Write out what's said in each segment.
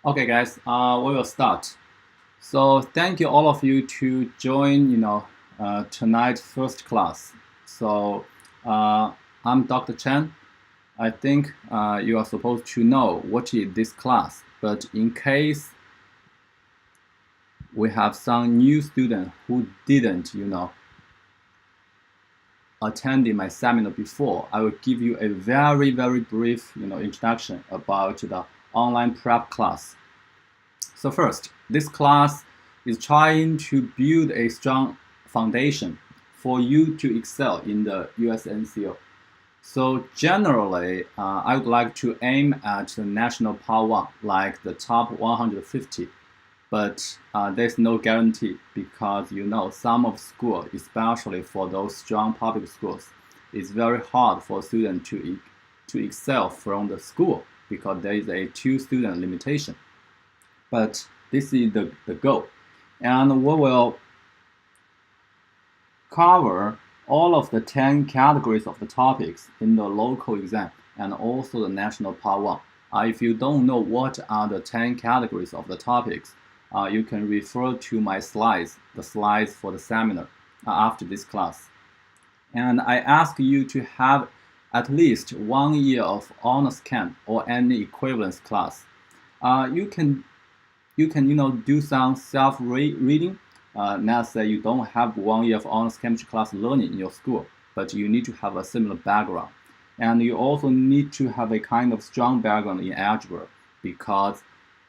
Okay, guys, we will start. So thank you all of you to join, tonight's first class. So I'm Dr. Chen. I think you are supposed to know what is this class, but in case we have some new student who didn't, attended my seminar before, I will give you a very, very brief, introduction about the online prep class. So first, this class is trying to build a strong foundation for you to excel in the USNCO. So generally, I would like to aim at the national Power 1, like the top 150. But there's no guarantee because some of school, especially for those strong public schools, it's very hard for students to excel from the school because there is a 2-student limitation. But this is the goal. And we will cover all of the 10 categories of the topics in the local exam and also the national Power 1. If you don't know what are the 10 categories of the topics, you can refer to my slides, the slides for the seminar after this class. And I ask you to have at least 1 year of honors chem or any equivalence class. You can do some self-reading. Let's say you don't have 1 year of honors chemistry class learning in your school, but you need to have a similar background. And you also need to have a kind of strong background in algebra because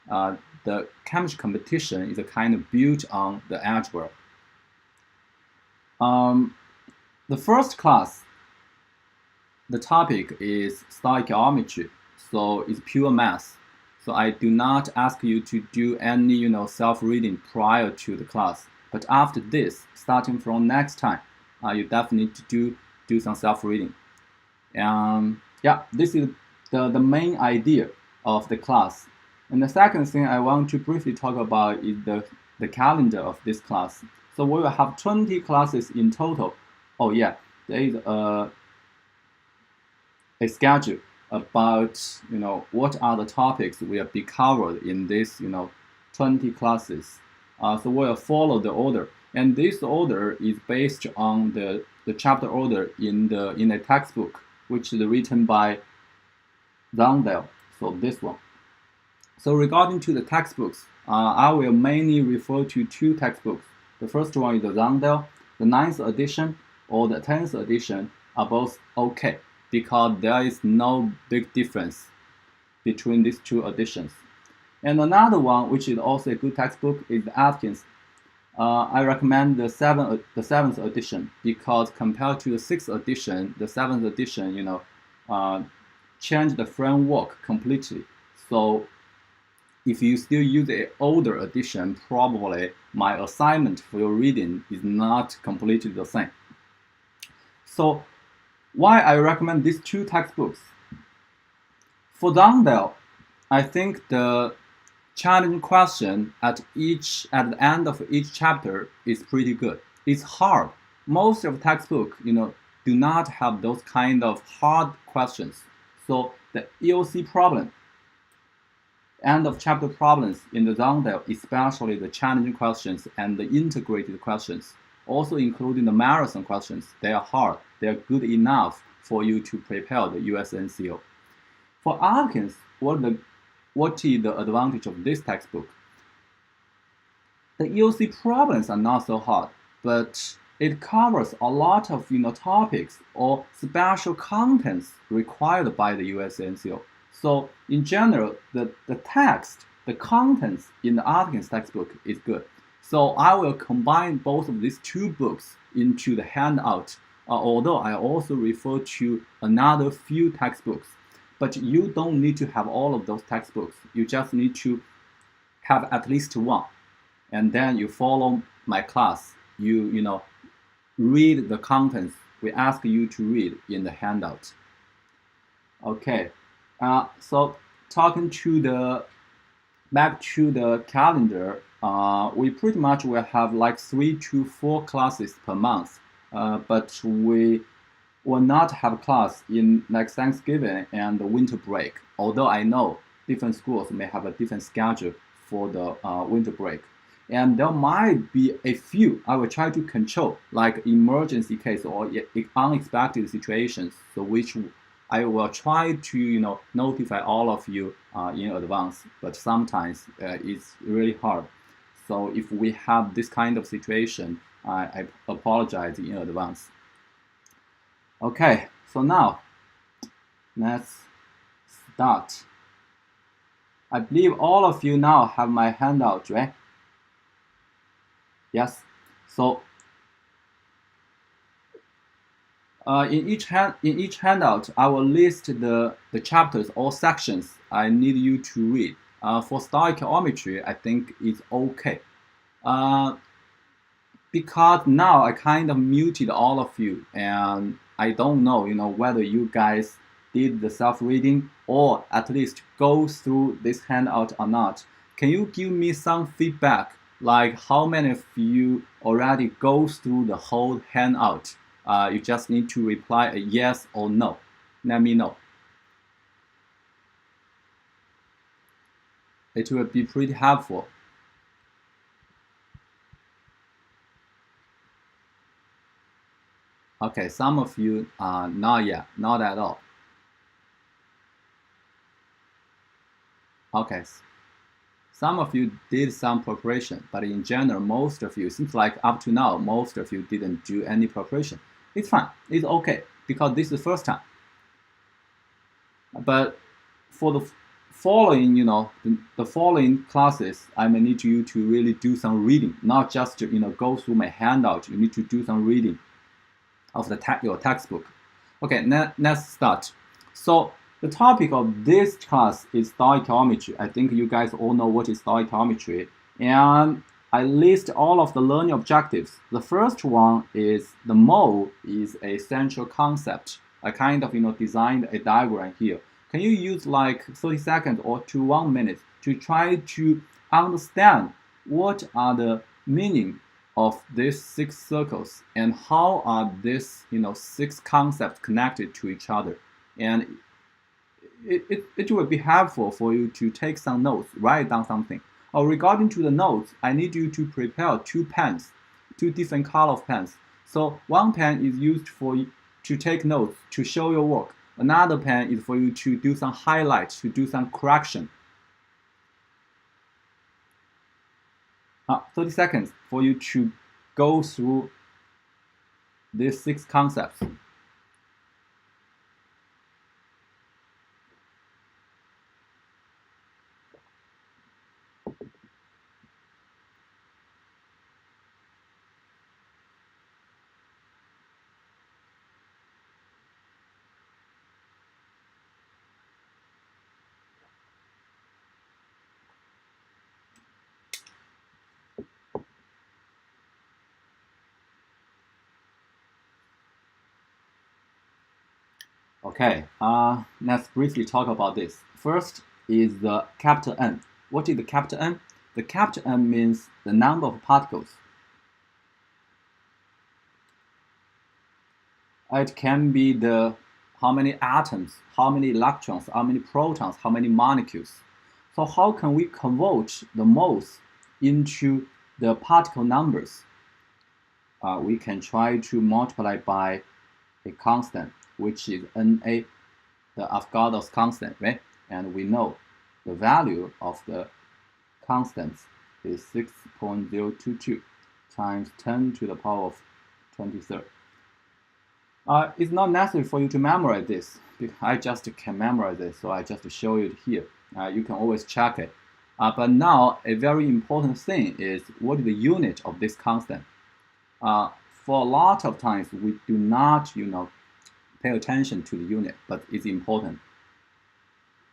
the chemistry competition is a kind of built on the algebra. The first class, the topic is stoichiometry, so it's pure math. So I do not ask you to do any self-reading prior to the class. But after this, starting from next time, you definitely need to do some self-reading. Yeah, this is the main idea of the class. And the second thing I want to briefly talk about is the calendar of this class. So we will have 20 classes in total. Oh yeah, there is a schedule about what are the topics will be covered in this 20 classes. So we'll follow the order, and this order is based on the chapter order in a textbook, which is written by Zandel. So this one. So regarding to the textbooks, I will mainly refer to 2 textbooks. The first one is the Zandel. The 9th edition or the 10th edition are both okay, because there is no big difference between these 2 editions. And another one, which is also a good textbook, is Atkins. I recommend the 7th edition because compared to the 6th edition, the 7th edition, changed the framework completely. So if you still use the older edition, probably my assignment for your reading is not completely the same. So why I recommend these 2 textbooks? For Zandel, I think the challenging question at the end of each chapter is pretty good. It's hard. Most of the textbook, do not have those kind of hard questions. So the EOC problem, end of chapter problems in the Zandel, especially the challenging questions and the integrated questions, also including the marathon questions, they are hard. They are good enough for you to prepare the USNCO. For Atkins, what is the advantage of this textbook? The EOC problems are not so hard, but it covers a lot of topics or special contents required by the USNCO. So in general, the text, the contents in the Atkins textbook is good. So I will combine both of these 2 books into the handout, although I also refer to another few textbooks. But you don't need to have all of those textbooks. You just need to have at least 1. And then you follow my class. You read the contents we ask you to read in the handout. Okay. So talking back to the calendar, we pretty much will have like 3 to 4 classes per month, but we will not have class in like Thanksgiving and the winter break. Although I know different schools may have a different schedule for the winter break. And there might be a few I will try to control, like emergency case or unexpected situations, so which I will try to notify all of you in advance. But sometimes it's really hard. So if we have this kind of situation, I apologize in advance. Okay, so now let's start. I believe all of you now have my handout, right? Yes. So in each handout, I will list the chapters or sections I need you to read. For stoichiometry, I think it's okay. Because now I kind of muted all of you, and I don't know, whether you guys did the self-reading or at least go through this handout or not. Can you give me some feedback, like how many of you already go through the whole handout? You just need to reply a yes or no. Let me know. It will be pretty helpful. Okay, some of you not yet, not at all. Okay, some of you did some preparation, but in general, most of you, seems like up to now, most of you didn't do any preparation. It's fine, it's okay, because this is the first time. But for the following, the following classes, I may need you to really do some reading, not just to, go through my handout. You need to do some reading of your textbook. Okay, let's start. So the topic of this class is stoichiometry. I think you guys all know what is stoichiometry. And I list all of the learning objectives. The first one is the mole is a central concept. I kind of designed a diagram here. Can you use like 30 seconds or to 1 minute to try to understand what are the meaning of these 6 circles and how are these 6 concepts connected to each other? And it will be helpful for you to take some notes, write down something. Regarding to the notes, I need you to prepare 2 pens, 2 different color of pens. So one pen is used to take notes, to show your work. Another pen is for you to do some highlights, to do some correction. 30 seconds for you to go through these 6 concepts. Okay, let's briefly talk about this. First is the capital N. What is the capital N? The capital N means the number of particles. It can be how many atoms, how many electrons, how many protons, how many molecules. So how can we convert the moles into the particle numbers? We can try to multiply by a constant, which is Na, the Avogadro's constant, right? And we know the value of the constants is 6.022 times 10 to the power of 23rd. It's not necessary for you to memorize this. I just can memorize it, so I just show it here. You can always check it. But now, a very important thing is what is the unit of this constant? For a lot of times, we do not, pay attention to the unit, but it's important.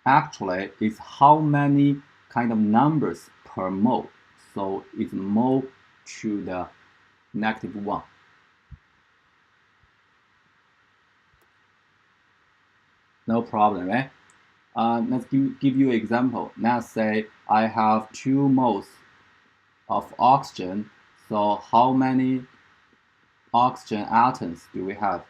Actually, it's how many kind of numbers per mole. So it's mole to the -1. No problem, right? Let's give you an example. Let's say I have 2 moles of oxygen. So how many oxygen atoms do we have?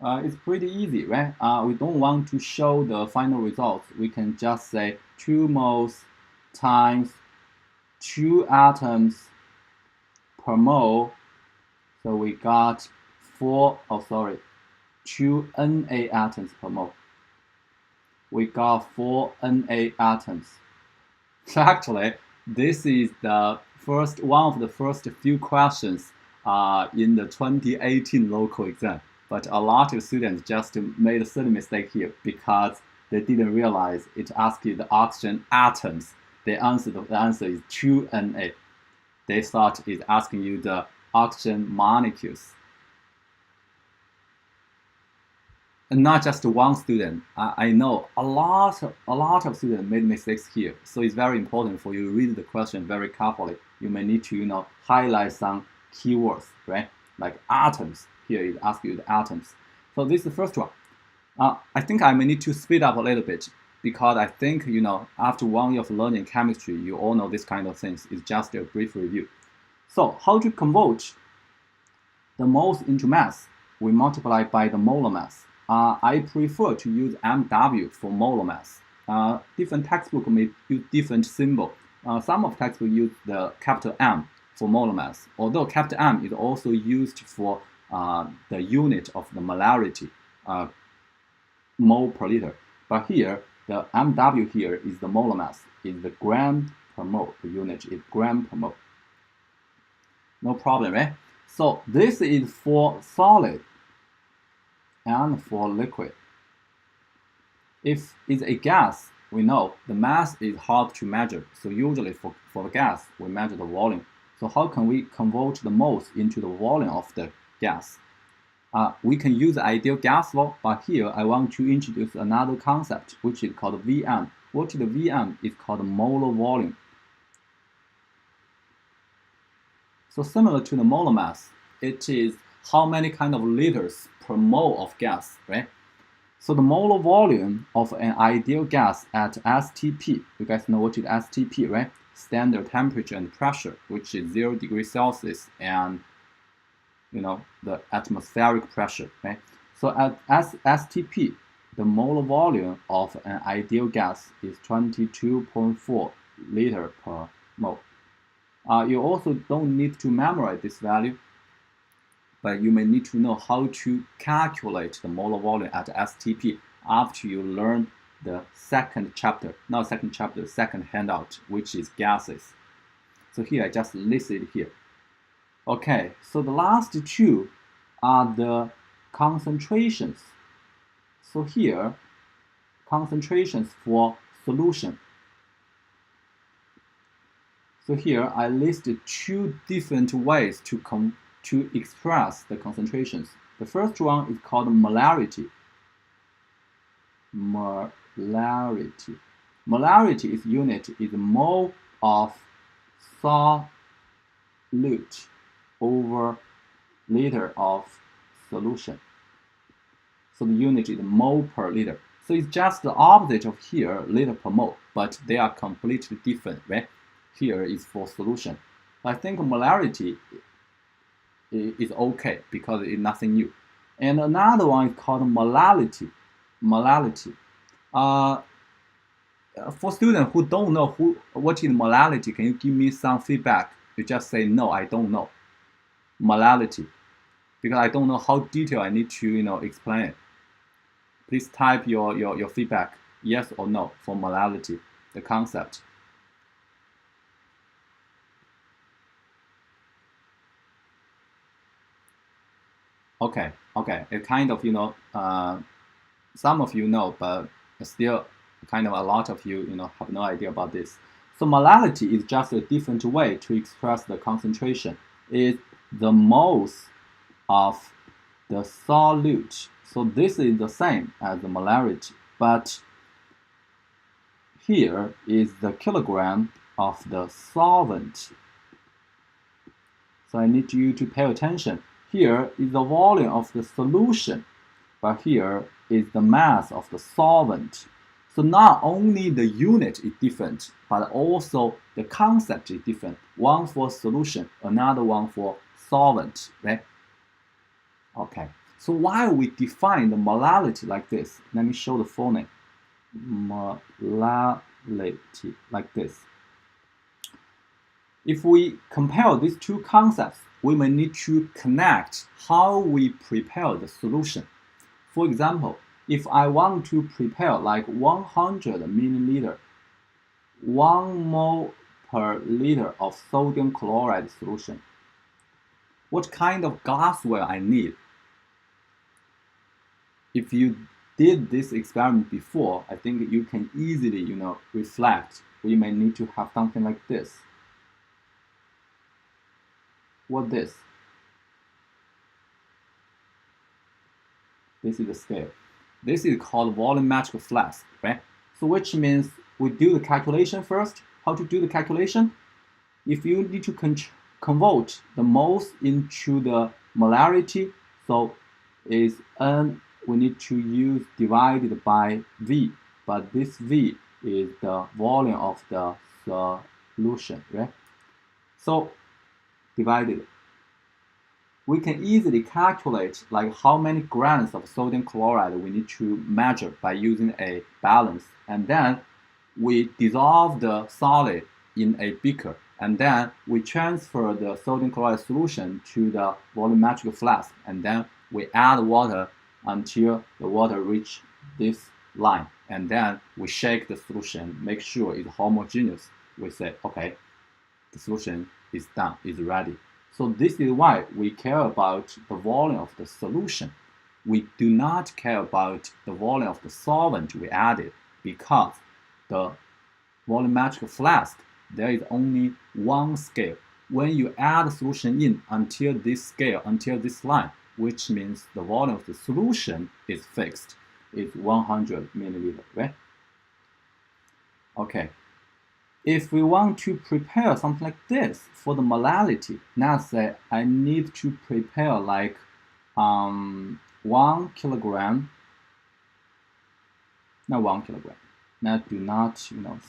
It's pretty easy, right? We don't want to show the final results. We can just say 2 moles times 2 atoms per mole. So we got 2 Na atoms per mole. We got 4 Na atoms. So actually, this is the one of the first few questions in the 2018 local exam. But a lot of students just made a silly mistake here because they didn't realize it asked you the oxygen atoms. The answer is 2 Na. They thought it's asking you the oxygen molecules. And not just one student. I know a lot of students made mistakes here. So it's very important for you to read the question very carefully. You may need to highlight some keywords, right? Like atoms. Here it asks you the atoms. So this is the first one. I think I may need to speed up a little bit because I think after 1 year of learning chemistry, you all know this kind of things. It's just a brief review. So how to convert the moles into mass? We multiply by the molar mass. I prefer to use MW for molar mass. Different textbook may use different symbol. Some of textbooks use the capital M for molar mass, although capital M is also used for the unit of the molarity, mole per liter. But here, the MW here is the molar mass, is the gram per mole. The unit is gram per mole. No problem, right? So this is for solid and for liquid. If it's a gas, we know the mass is hard to measure. So usually for the gas, we measure the volume. So how can we convert the moles into the volume of the gas? We can use the ideal gas law, but here I want to introduce another concept, which is called Vm. What is the Vm? Is called molar volume. So similar to the molar mass, it is how many kind of liters per mole of gas, right? So the molar volume of an ideal gas at STP, you guys know what is STP, right? Standard temperature and pressure, which is 0 degrees Celsius and the atmospheric pressure, right? So at STP, the molar volume of an ideal gas is 22.4 liter per mole. You also don't need to memorize this value, but you may need to know how to calculate the molar volume at STP after you learn the second chapter, not second chapter, second handout, which is gases. So here I just listed here. Okay, so the last two are the concentrations. So here, concentrations for solution. So here I listed 2 different ways to express the concentrations. The first one is called molarity. Molarity. Molarity is unit is mole of solute over liter of solution. So the unit is mole per liter. So it's just the opposite of here, liter per mole, but they are completely different, right? Here is for solution. I think molarity is okay because it's nothing new. And another one is called molality. Molality. For students who don't know what is molality, can you give me some feedback? You just say, no, I don't know. Molality. Because I don't know how detailed I need to explain it. Please type your feedback, yes or no, for molality, the concept. Okay. It kind of some of you know, but still kind of a lot of you have no idea about this. So molality is just a different way to express the concentration. It's the moles of the solute. So this is the same as the molarity, but here is the kilogram of the solvent. So I need you to pay attention. Here is the volume of the solution, but here is the mass of the solvent. So not only the unit is different, but also the concept is different. One for solution, another one for solvent, right? Okay. So why we define the molality like this? Let me show the full name. Molality, like this. If we compare these two concepts, we may need to connect how we prepare the solution. For example, if I want to prepare like 100 milliliter, 1 mole per liter of sodium chloride solution, what kind of glassware I need? If you did this experiment before, I think you can easily, reflect. We may need to have something like this. What this? This is the scale. This is called volumetric flask, right? So which means we do the calculation first. How to do the calculation? If you need to convert the moles into the molarity, so is N, we need to use divided by V, but this V is the volume of the solution, right? So divided. We can easily calculate like how many grams of sodium chloride we need to measure by using a balance, and then we dissolve the solid in a beaker, and then we transfer the sodium chloride solution to the volumetric flask, and then we add water until the water reaches this line, and then we shake the solution, make sure it's homogeneous. We say, okay, the solution is done, is ready. So this is why we care about the volume of the solution. We do not care about the volume of the solvent we added, because the volumetric flask, there is only one scale. When you add the solution in until this scale, until this line, which means the volume of the solution is fixed, is 100 milliliter, right? Okay. If we want to prepare something like this for the molality, let's say I need to prepare like 1 kilogram, not 1 kilogram. Now do not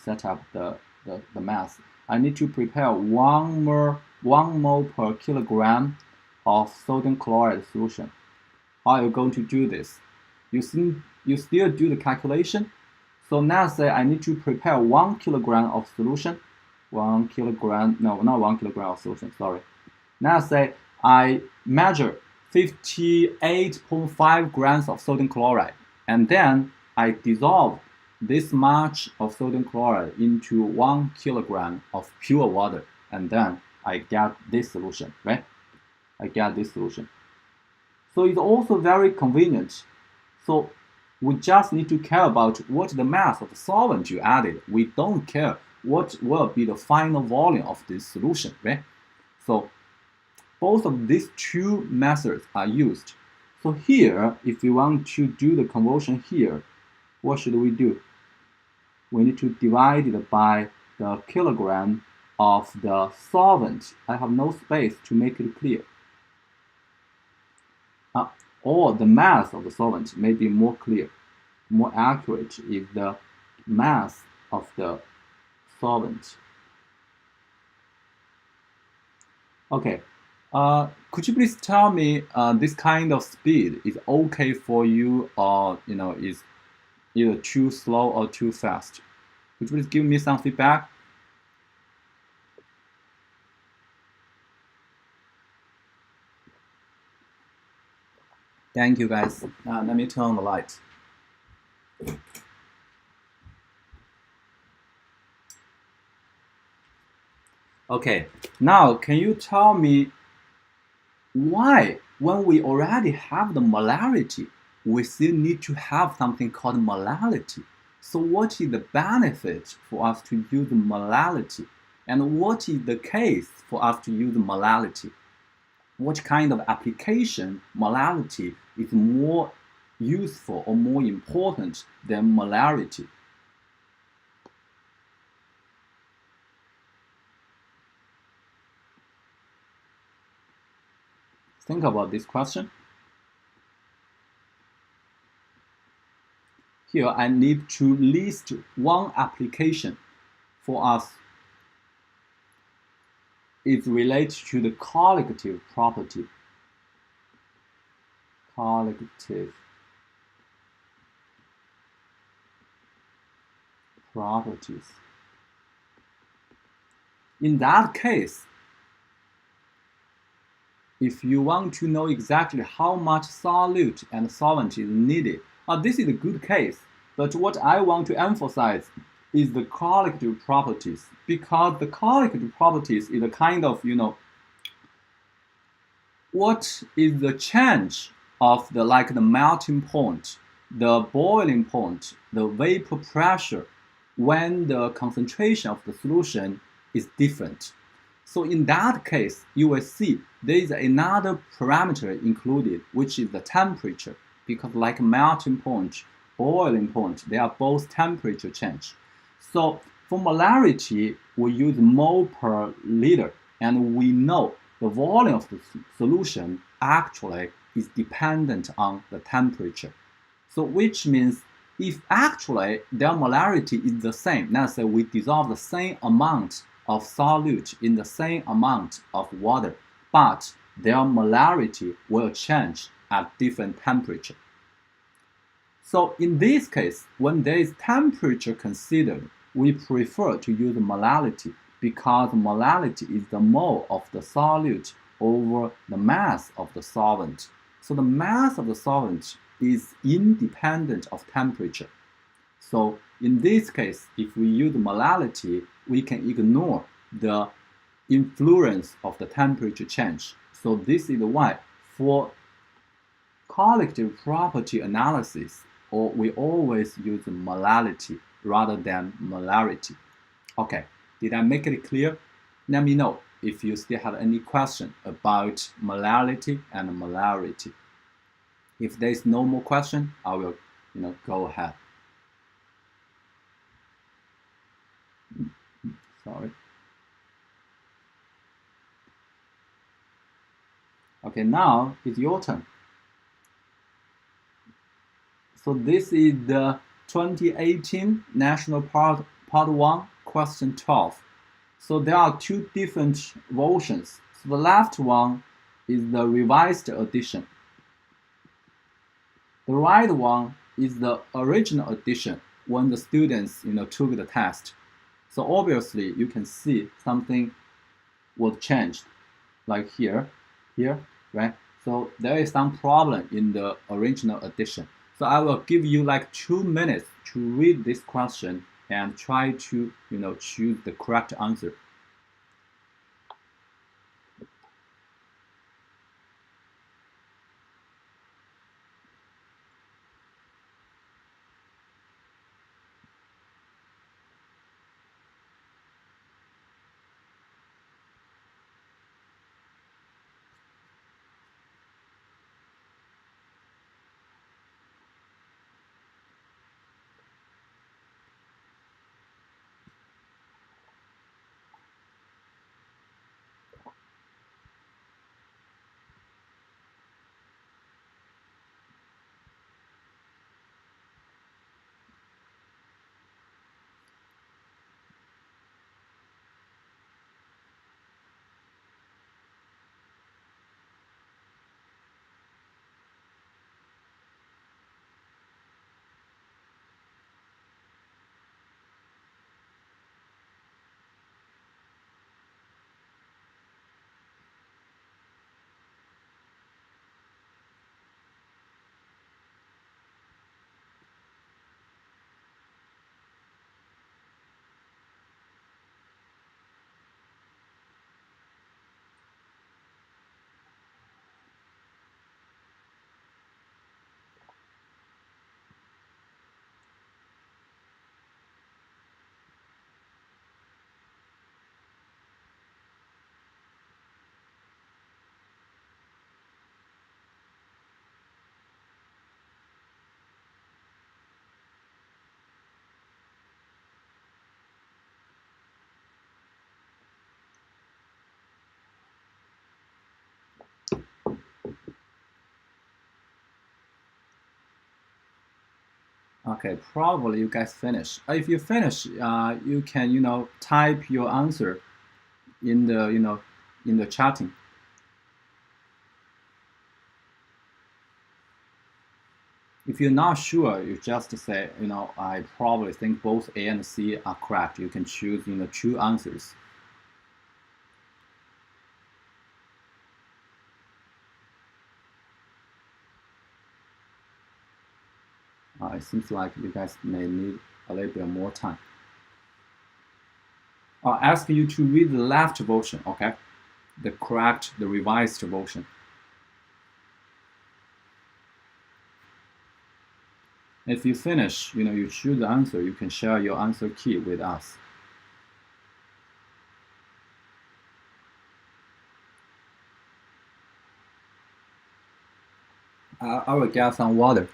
set up the mass. I need to prepare 1 mole per kilogram of sodium chloride solution. How are you going to do this? You still do the calculation. So let's say I need to prepare 1 kilogram of solution. 1 kilogram, no, not 1 kilogram of solution, sorry. Let's say I measure 58.5 grams of sodium chloride, and then I dissolve this much of sodium chloride into 1 kilogram of pure water, and then I get this solution, right? I get this solution. So it's also very convenient. So we just need to care about what the mass of the solvent you added. We don't care what will be the final volume of this solution, right? So both of these two methods are used. So here, if we want to do the conversion here, what should we do? We need to divide it by the kilogram of the solvent. I have no space to make it clear. Or the mass of the solvent may be more clear, more accurate is the mass of the solvent. Okay, could you please tell me this kind of speed is okay for you, or is either too slow or too fast? Could you please give me some feedback? Thank you, guys. Let me turn on the light. Okay, now can you tell me why, when we already have the molarity, we still need to have something called molality? So what is the benefit for us to use molality? And what is the case for us to use molality? What kind of application molality is more useful or more important than molarity? Think about this question. Here I need to list one application for us. It's related to the collective property. collective properties. In that case, if you want to know exactly how much solute and solvent is needed, this is a good case. But what I want to emphasize is the collective properties, because the collective properties is a kind of, what is the change of the melting point, the boiling point, the vapor pressure when the concentration of the solution is different. So in that case, you will see there is another parameter included, which is the temperature, because like melting point, boiling point, they are both temperature change. So for molarity, we use mole per liter, and we know the volume of the solution actually is dependent on the temperature. So which means if actually their molarity is the same, let's say we dissolve the same amount of solute in the same amount of water, but their molarity will change at different temperature. So in this case, when there is temperature considered, we prefer to use molarity, because molarity is the mole of the solute over the mass of the solvent. So the mass of the solvent is independent of temperature. So in this case, if we use molarity, we can ignore the influence of the temperature change. So this is why for collective property analysis, we always use molarity rather than molarity. Okay, did I make it clear? Let me know if you still have any question about molarity and molarity. If there is no more question, I will go ahead. Sorry. Okay, now it's your turn. So this is the 2018 National Part 1, question 12. So there are two different versions. So the left one is the revised edition. The right one is the original edition when the students took the test. So obviously you can see something was changed, like here, right? So there is some problem in the original edition. So I will give you like 2 minutes to read this question and try to choose the correct answer. Okay, probably you guys finish. If you finish, you can type your answer in the chatting. if you're not sure, you just say, I probably think both A and C are correct. You can choose, two answers. It seems like you guys may need a little bit more time. I'll ask you to read the left version, okay? The revised version. If you finish, you choose the answer, you can share your answer key with us. I will get some water.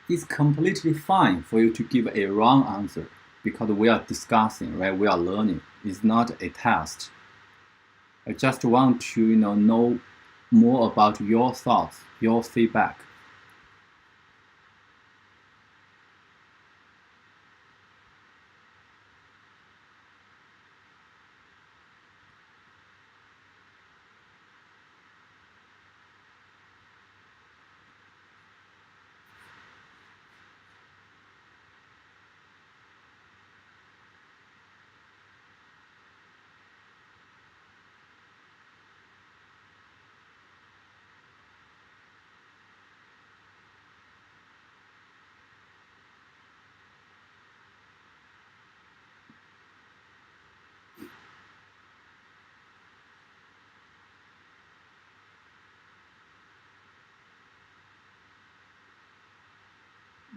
It's completely fine for you to give a wrong answer because we are discussing, right? We are learning. It's not a test. I just want to know more about your thoughts, your feedback.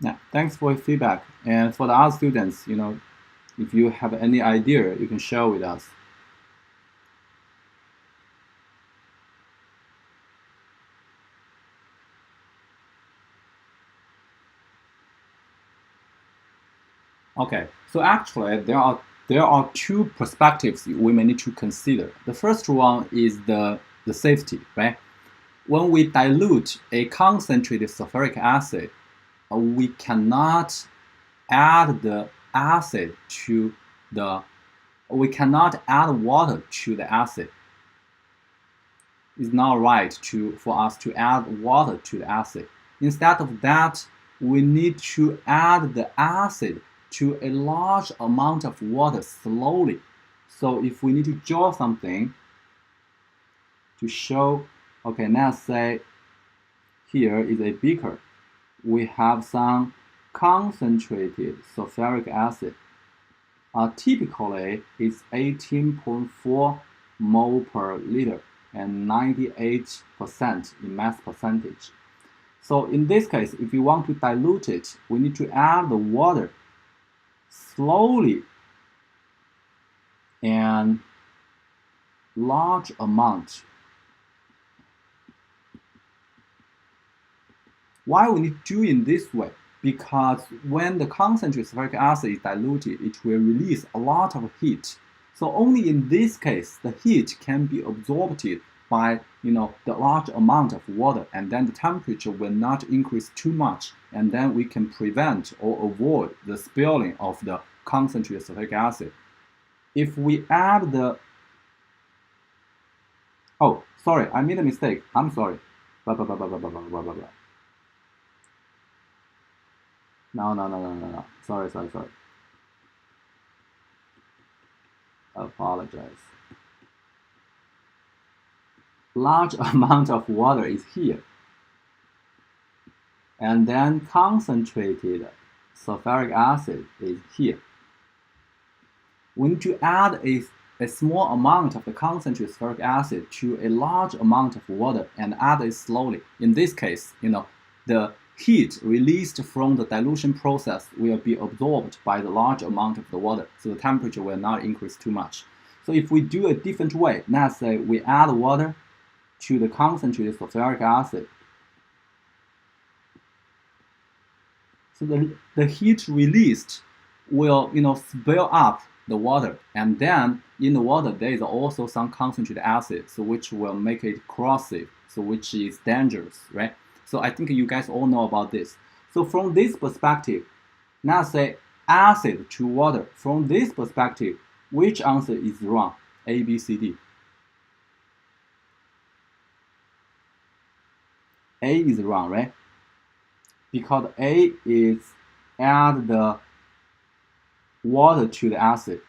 Yeah, thanks for your feedback. And for the other students, if you have any idea, you can share with us. Okay, so actually there are two perspectives we may need to consider. The first one is the safety, right? When we dilute a concentrated sulfuric acid, we cannot add the acid to we cannot add water to the acid. It's not right for us to add water to the acid. Instead of that, we need to add the acid to a large amount of water slowly. So if we need to draw something to show, okay, let's say here is a beaker. We have some concentrated sulfuric acid. Typically, it's 18.4 mole per liter and 98% in mass percentage. So in this case, if you want to dilute it, we need to add the water slowly and large amount. Why we need to do it this way? Because when the concentrated sulfuric acid is diluted, it will release a lot of heat. So only in this case, the heat can be absorbed by the large amount of water, and then the temperature will not increase too much, and then we can prevent or avoid the spilling of the concentrated sulfuric acid. If we add oh, sorry, I made a mistake. I'm sorry. Blah, blah, blah, blah, blah, blah, blah, blah, blah. No. Sorry. Apologize. Large amount of water is here. And then concentrated sulfuric acid is here. We need to add a a small amount of the concentrated spheric acid to a large amount of water and add it slowly. In this case, the heat released from the dilution process will be absorbed by the large amount of the water, so the temperature will not increase too much. So if we do a different way, let's say we add water to the concentrated sulfuric acid. So the heat released will spill up the water, and then in the water there is also some concentrated acid, so which will make it corrosive, so which is dangerous, right? So I think you guys all know about this. So from this perspective, let's say acid to water. From this perspective, which answer is wrong? A, B, C, D. A is wrong, right? Because A is add the water to the acid.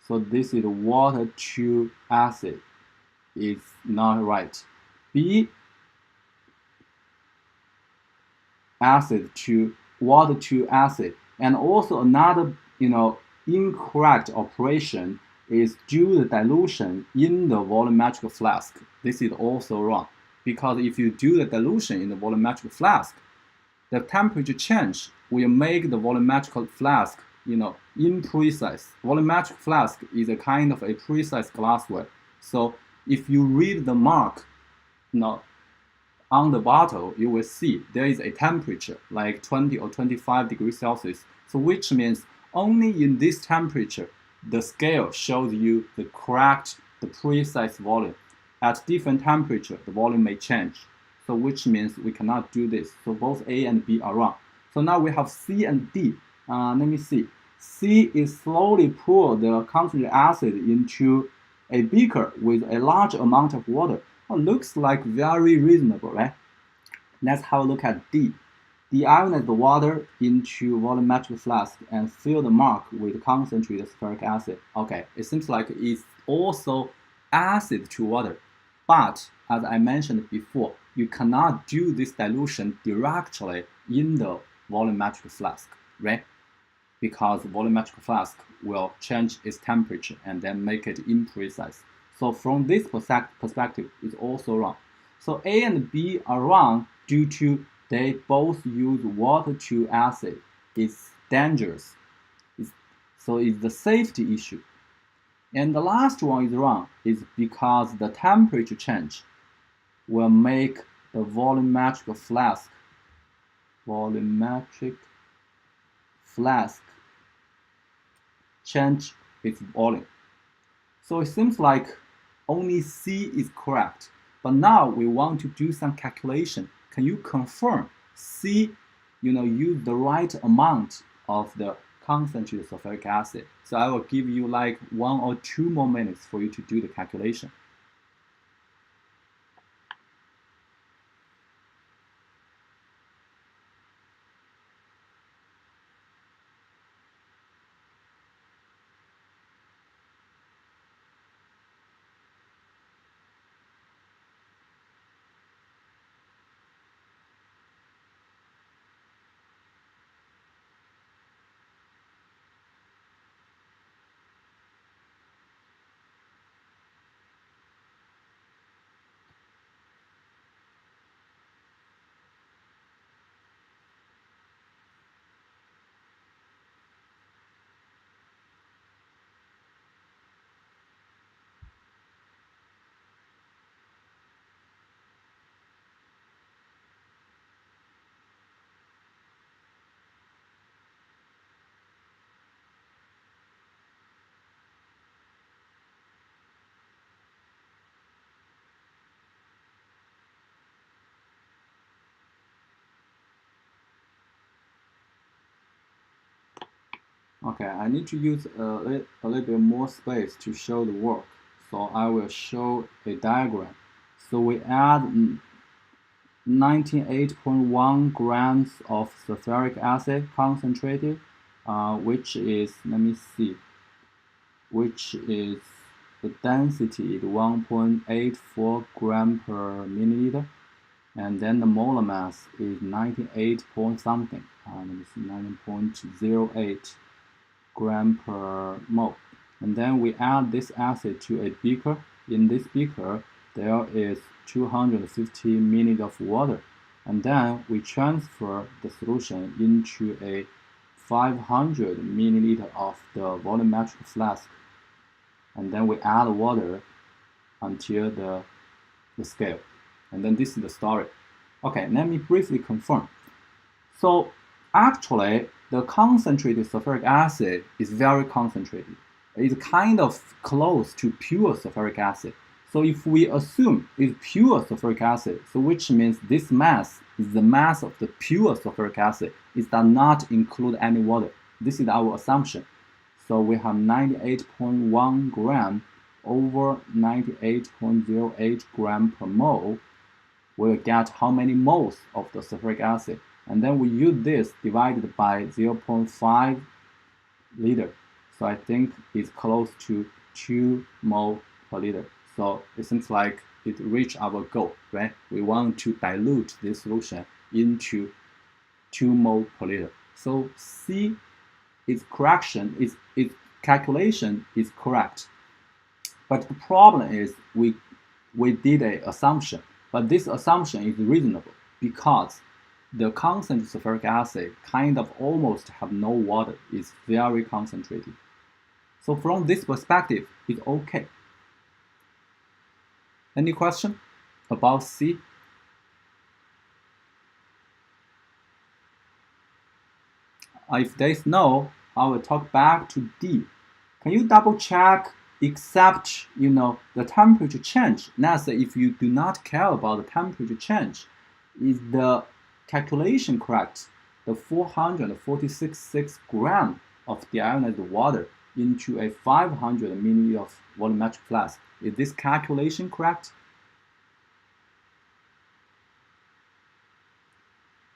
So this is water to acid. Is not right. B, acid to water to acid. And also another incorrect operation is do the dilution in the volumetric flask. This is also wrong, because if you do the dilution in the volumetric flask, the temperature change will make the volumetric flask imprecise. Volumetric flask is a kind of a precise glassware. So if you read the mark on the bottle, you will see there is a temperature like 20 or 25 degrees Celsius. So which means only in this temperature, the scale shows you the correct, the precise volume. At different temperature, the volume may change. So which means we cannot do this. So both A and B are wrong. So now we have C and D. Let me see. C is slowly pour the concentrated acid into a beaker with a large amount of water. Well, looks like very reasonable, right? Let's have a look at D. Deionize the water into volumetric flask and fill the mark with concentrated spheric acid. Okay, it seems like it's also acid to water. But as I mentioned before, you cannot do this dilution directly in the volumetric flask, right? Because volumetric flask will change its temperature and then make it imprecise. So from this perspective, it's also wrong. So A and B are wrong due to they both use water to acid. It's dangerous. So it's the safety issue. And the last one is wrong, is because the temperature change will make the volumetric flask change its volume. So it seems like only C is correct. But now we want to do some calculation. Can you confirm C, use the right amount of the concentrated sulfuric acid? So I will give you like 1 or 2 more minutes for you to do the calculation. Okay, I need to use a little bit more space to show the work. So I will show a diagram. So we add 98.1 grams of sulfuric acid concentrated, which is, let me see, which is the density is 1.84 gram per milliliter. And then the molar mass is 98 point something, let me see, 9.08 gram per mole. And then we add this acid to a beaker. In this beaker, there is 250 milliliters of water. And then we transfer the solution into a 500 milliliters of the volumetric flask. And then we add water until the scale. And then this is the story. Okay, let me briefly confirm. So actually, the concentrated sulfuric acid is very concentrated. It's kind of close to pure sulfuric acid. So if we assume it's pure sulfuric acid, so which means this mass is the mass of the pure sulfuric acid. It does not include any water. This is our assumption. So we have 98.1 gram over 98.08 gram per mole. We'll get how many moles of the sulfuric acid. And then we use this divided by 0.5 liter. So I think it's close to 2 mole per liter. So it seems like it reached our goal, right? We want to dilute this solution into 2 mole per liter. So C, its calculation is correct. But the problem is we did an assumption, but this assumption is reasonable because the concentrated sulfuric acid kind of almost have no water. It's very concentrated. So from this perspective, it's okay. Any question about C? If there is no, I will talk back to D. Can you double check except the temperature change? Let's say if you do not care about the temperature change, is the calculation correct? The 446 gram of deionized water into a 500 milliliters of volumetric flask. Is this calculation correct?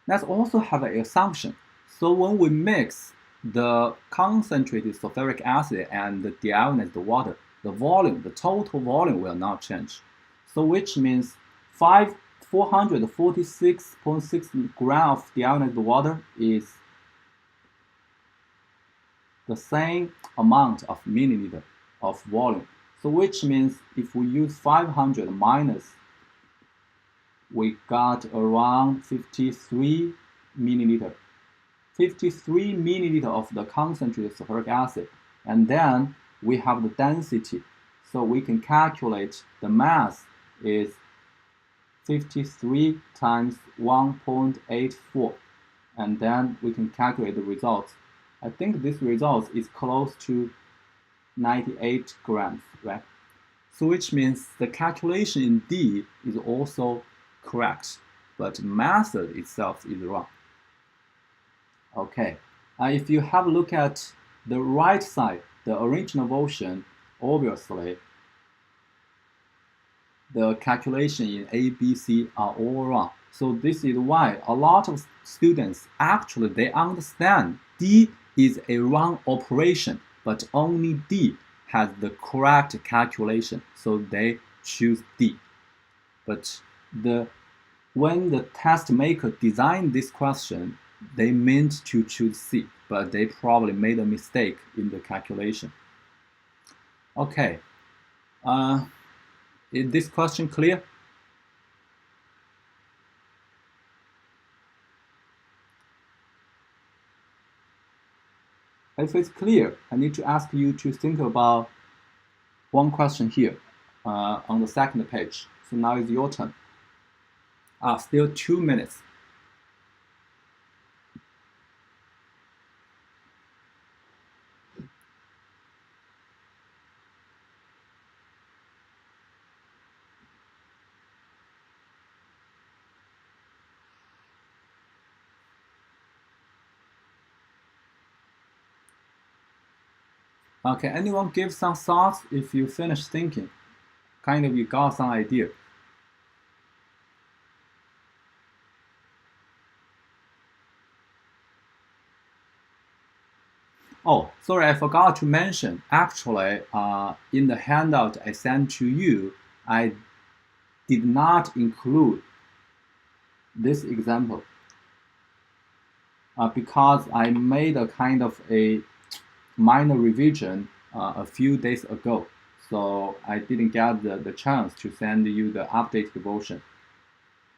Let's also have an assumption. So when we mix the concentrated sulfuric acid and the deionized water, the volume, the total volume will not change. So which means 446.6 grams of deionized water is the same amount of milliliter of volume. So which means if we use 500 minus, we got around 53 milliliter. 53 milliliter of the concentrated sulfuric acid. And then we have the density. So we can calculate the mass is 53 times 1.84. And then we can calculate the results. I think this result is close to 98 grams, right? So which means the calculation in D is also correct, but method itself is wrong. Okay, if you have a look at the right side, the original version, obviously the calculation in A, B, C are all wrong. So this is why a lot of students actually they understand D is a wrong operation, but only D has the correct calculation, so they choose D. But when the test maker designed this question, they meant to choose C, but they probably made a mistake in the calculation. Okay, is this question clear? If it's clear, I need to ask you to think about one question here on the second page. So now it's your turn. Still 2 minutes. Okay, anyone give some thoughts if you finish thinking? Kind of you got some idea. Oh, sorry, I forgot to mention. Actually, in the handout I sent to you, I did not include this example because I made a kind of a minor revision a few days ago, so I didn't get the chance to send you the updated version.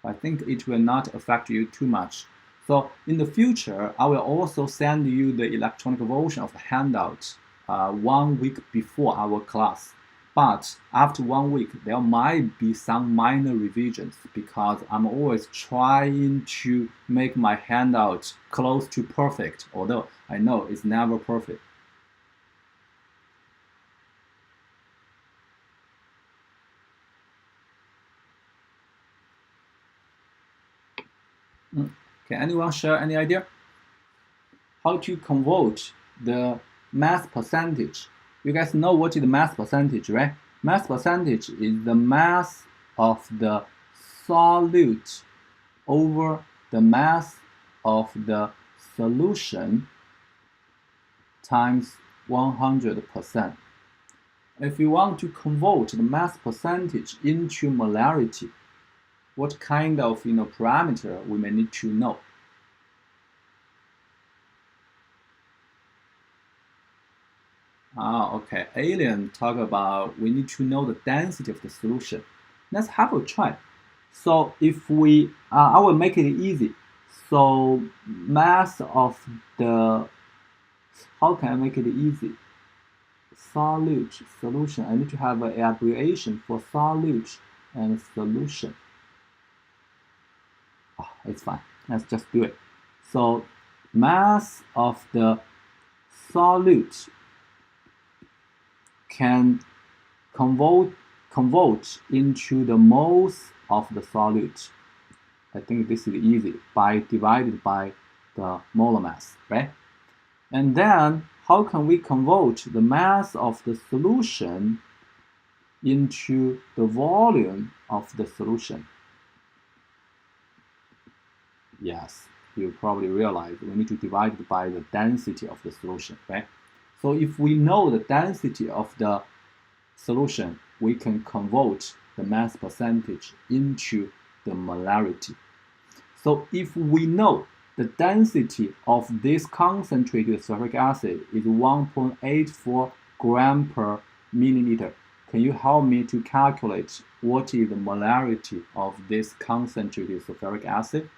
I think it will not affect you too much. So in the future, I will also send you the electronic version of the handout 1 week before our class. But after 1 week, there might be some minor revisions because I'm always trying to make my handout close to perfect, although I know it's never perfect. Can anyone share any idea? How to convert the mass percentage? You guys know what is the mass percentage, right? Mass percentage is the mass of the solute over the mass of the solution times 100%. If you want to convert the mass percentage into molarity, what kind of parameter we may need to know? Okay. Alien talk about we need to know the density of the solution. Let's have a try. So if we, I will make it easy. So mass of the, how can I make it easy? Solute, solution. I need to have an abbreviation for solute and solution. It's fine. Let's just do it. So mass of the solute can convert into the moles of the solute. I think this is easy by divided by the molar mass, right? And then how can we convert the mass of the solution into the volume of the solution? Yes, you probably realize we need to divide it by the density of the solution, right? So if we know the density of the solution, we can convert the mass percentage into the molarity. So if we know the density of this concentrated sulfuric acid is 1.84 gram per milliliter, can you help me to calculate what is the molarity of this concentrated sulfuric acid?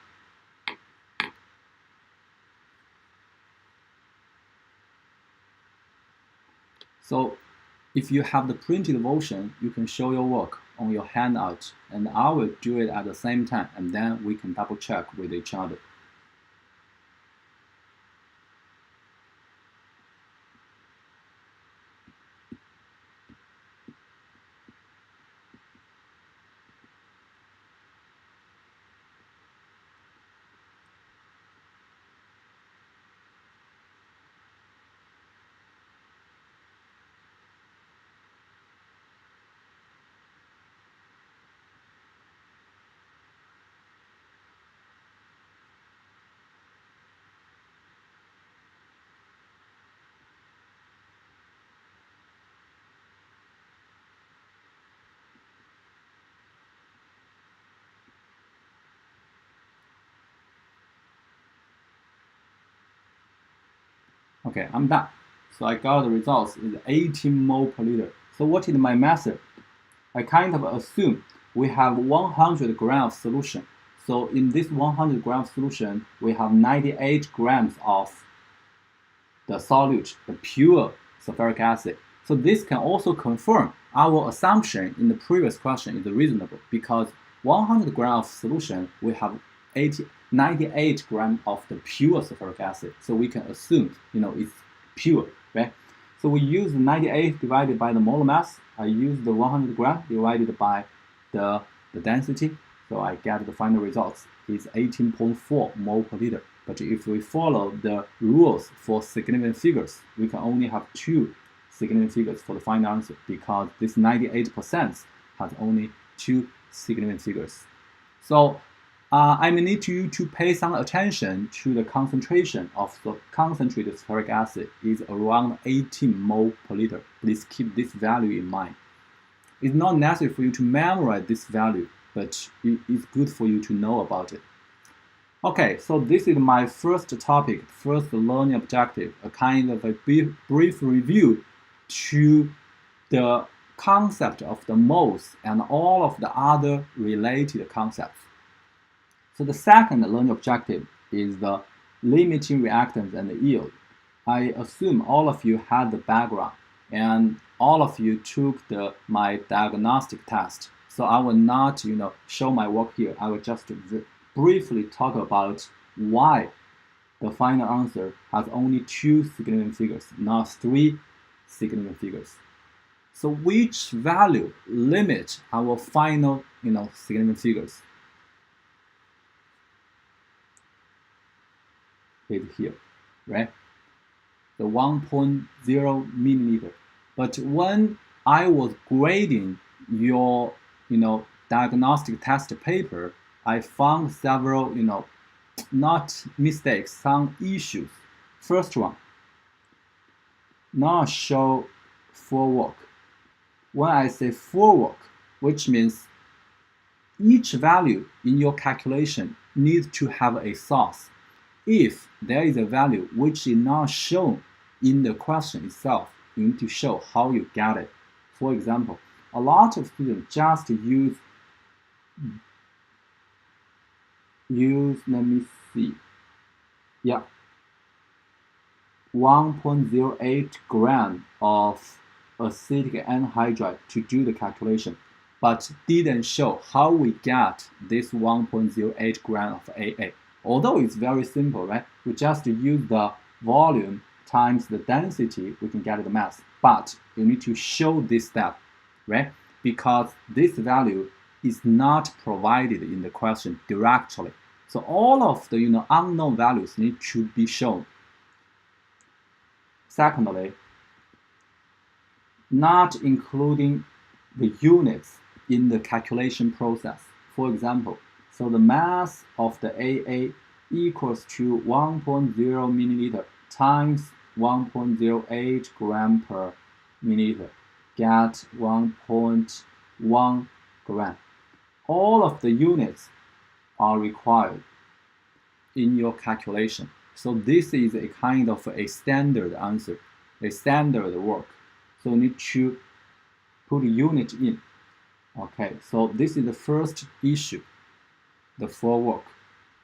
So if you have the printed version, you can show your work on your handout, and I will do it at the same time, and then we can double check with each other. Okay, I'm done. So I got the results is 18 mole per liter. So what is my method? I kind of assume we have 100 grams of solution. So in this 100 grams solution, we have 98 grams of the solute, the pure sulfuric acid. So this can also confirm our assumption in the previous question is reasonable because 100 grams of solution, we have 98 grams of the pure sulfuric acid. So we can assume, it's pure, right? So we use 98 divided by the molar mass. I use the 100 gram divided by the density. So I get the final results is 18.4 mole per liter. But if we follow the rules for significant figures, we can only have 2 significant figures for the final answer because this 98% has only 2 significant figures. So I may need you to pay some attention to the concentration of the concentrated sulfuric acid is around 18 mole per liter. Please keep this value in mind. It's not necessary for you to memorize this value, but it's good for you to know about it. Okay, so this is my first topic, first learning objective, a kind of a brief review to the concept of the moles and all of the other related concepts. So the second learning objective is the limiting reactants and the yield. I assume all of you had the background and all of you took my diagnostic test. So I will not, show my work here. I will just briefly talk about why the final answer has only 2 significant figures, not 3 significant figures. So which value limit our final, significant figures? Is here, right? The 1.0 milliliter. But when I was grading your, diagnostic test paper, I found several, not mistakes, some issues. First one, not show full work. When I say full work, which means each value in your calculation needs to have a source. If there is a value which is not shown in the question itself, you need to show how you get it. For example, a lot of students just use, let me see, yeah, 1.08 gram of acetic anhydride to do the calculation, but didn't show how we get this 1.08 gram of AA. Although it's very simple, right? We just use the volume times the density, we can get the mass. But you need to show this step, right? Because this value is not provided in the question directly. So all of the unknown values need to be shown. Secondly, not including the units in the calculation process. For example, so the mass of the AA equals to 1.0 milliliter times 1.08 gram per milliliter, get 1.1 gram. All of the units are required in your calculation. So this is a kind of a standard answer, a standard work. So you need to put a unit in. Okay, so this is the first issue, the full work.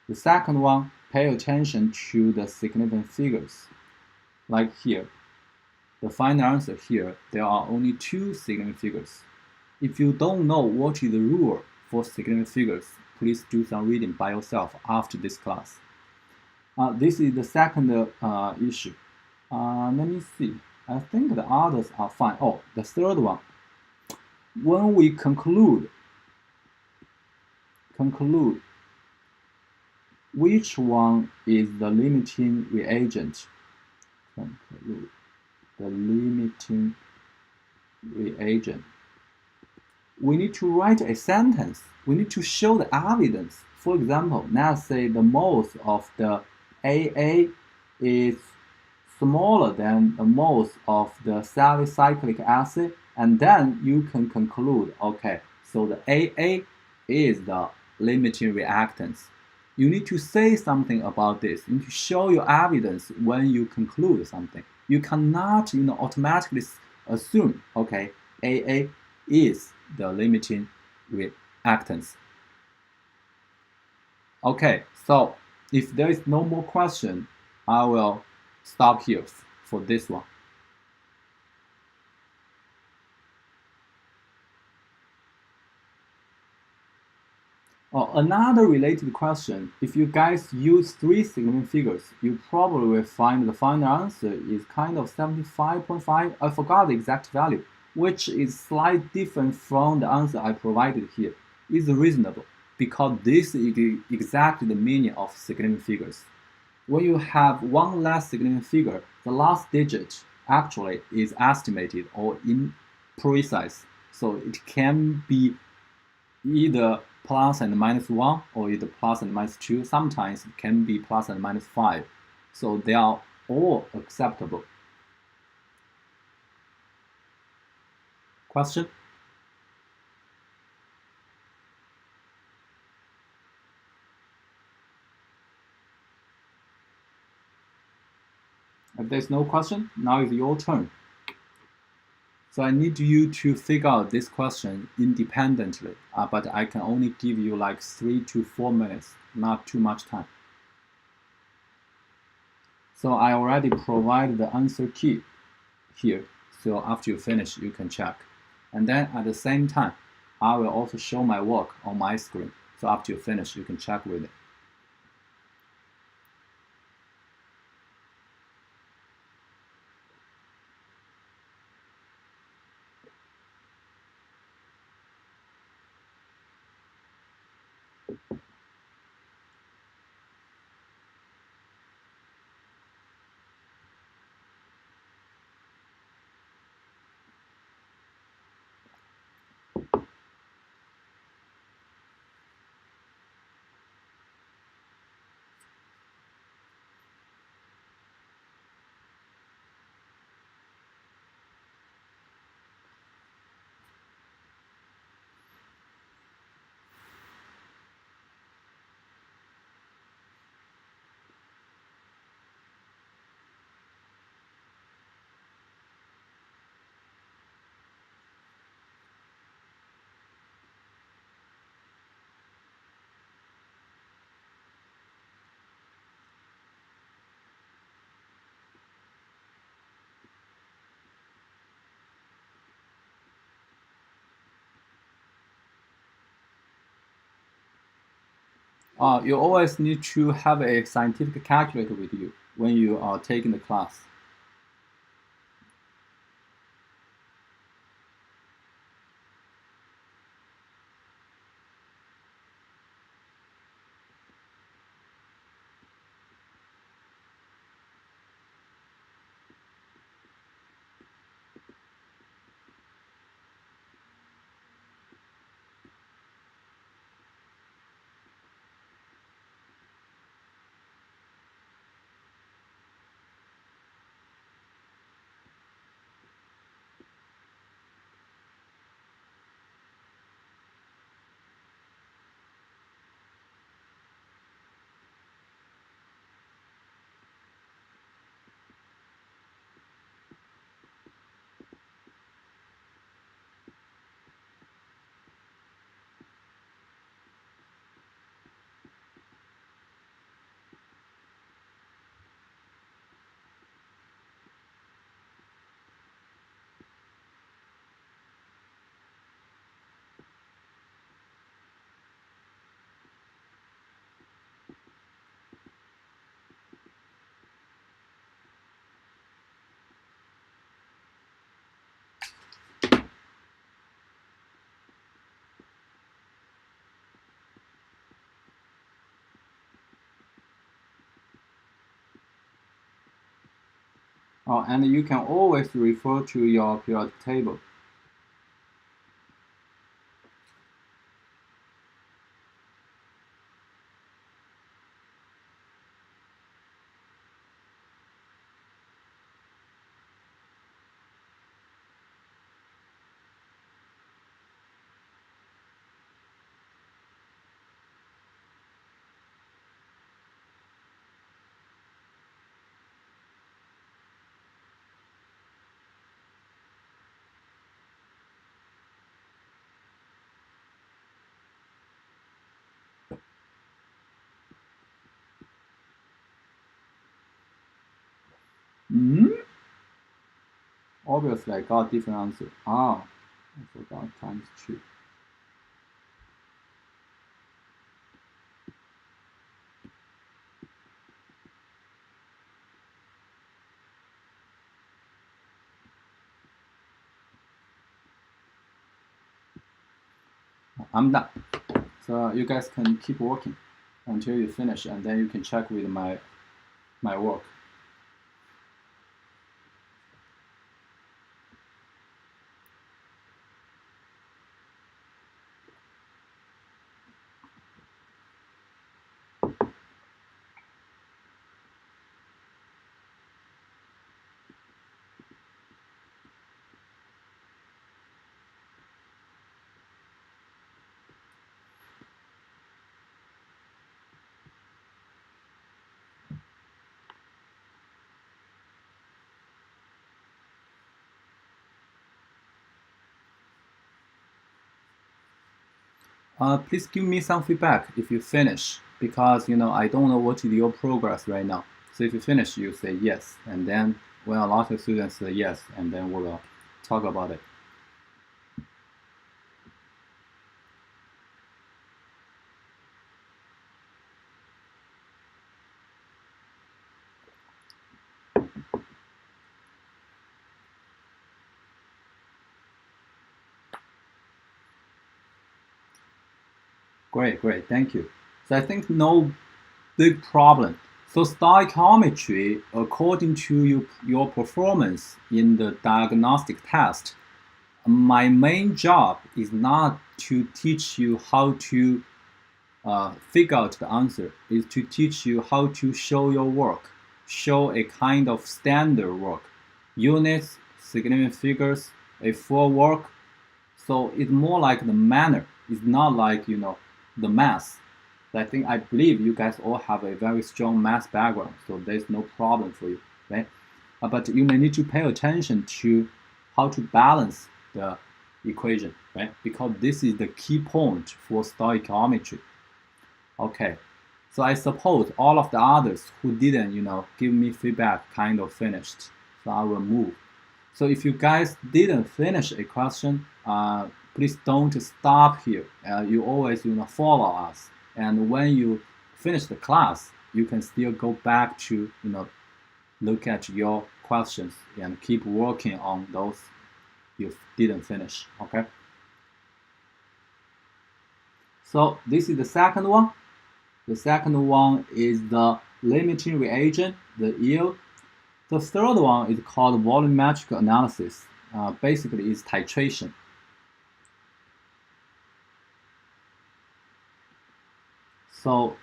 The second one, pay attention to the significant figures. Like here, the final answer here, there are only 2 significant figures. If you don't know what is the rule for significant figures, please do some reading by yourself after this class. This is the second issue. Let me see. I think the others are fine. Oh, the third one. When we conclude, which one is the limiting reagent? Conclude the limiting reagent. We need to write a sentence. We need to show the evidence. For example, let's say the moles of the AA is smaller than the moles of the salicylic acid, and then you can conclude, okay, so the AA is the limiting reactants. You need to say something about this. You need to show your evidence when you conclude something. You cannot, automatically assume, okay, AA is the limiting reactants. Okay, so if there is no more question, I will stop here for this one. Another related question, if you guys use 3 significant figures, you probably will find the final answer is kind of 75.5. I forgot the exact value, which is slightly different from the answer I provided here. It's reasonable because this is exactly the meaning of significant figures. When you have one less significant figure, the last digit actually is estimated or imprecise. So it can be either plus and minus 1 or either plus and minus 2. Sometimes it can be plus and minus 5. So they are all acceptable. Question? If there's no question, now is your turn. So I need you to figure out this question independently, but I can only give you like 3 to 4 minutes, not too much time. So I already provided the answer key here. So after you finish, you can check. And then at the same time, I will also show my work on my screen. So after you finish, you can check with it. You always need to have a scientific calculator with you when you are taking the class. And you can always refer to your periodic table. Obviously, I got different answer. I forgot times 2. I'm done. So you guys can keep working until you finish, and then you can check with my work. please give me some feedback if you finish, because I don't know what is your progress right now. So if you finish, you say yes, and then when a lot of students say yes, and then we will talk about it. Great, thank you. So I think no big problem. So stoichiometry, according to your performance in the diagnostic test, my main job is not to teach you how to figure out the answer, is to teach you how to show your work, show a kind of standard work, units, significant figures, a full work. So it's more like the manner. It's not like the math. I believe you guys all have a very strong math background, so there's no problem for you, right? But you may need to pay attention to how to balance the equation, right? Because this is the key point for stoichiometry. Okay, so I suppose all of the others who didn't, give me feedback kind of finished. So I will move. So if you guys didn't finish a question, please don't stop here. You always, follow us. And when you finish the class, you can still go back to, look at your questions and keep working on those you didn't finish, okay? So this is the second one. The second one is the limiting reagent, the yield. The third one is called volumetric analysis. Basically, it's titration. So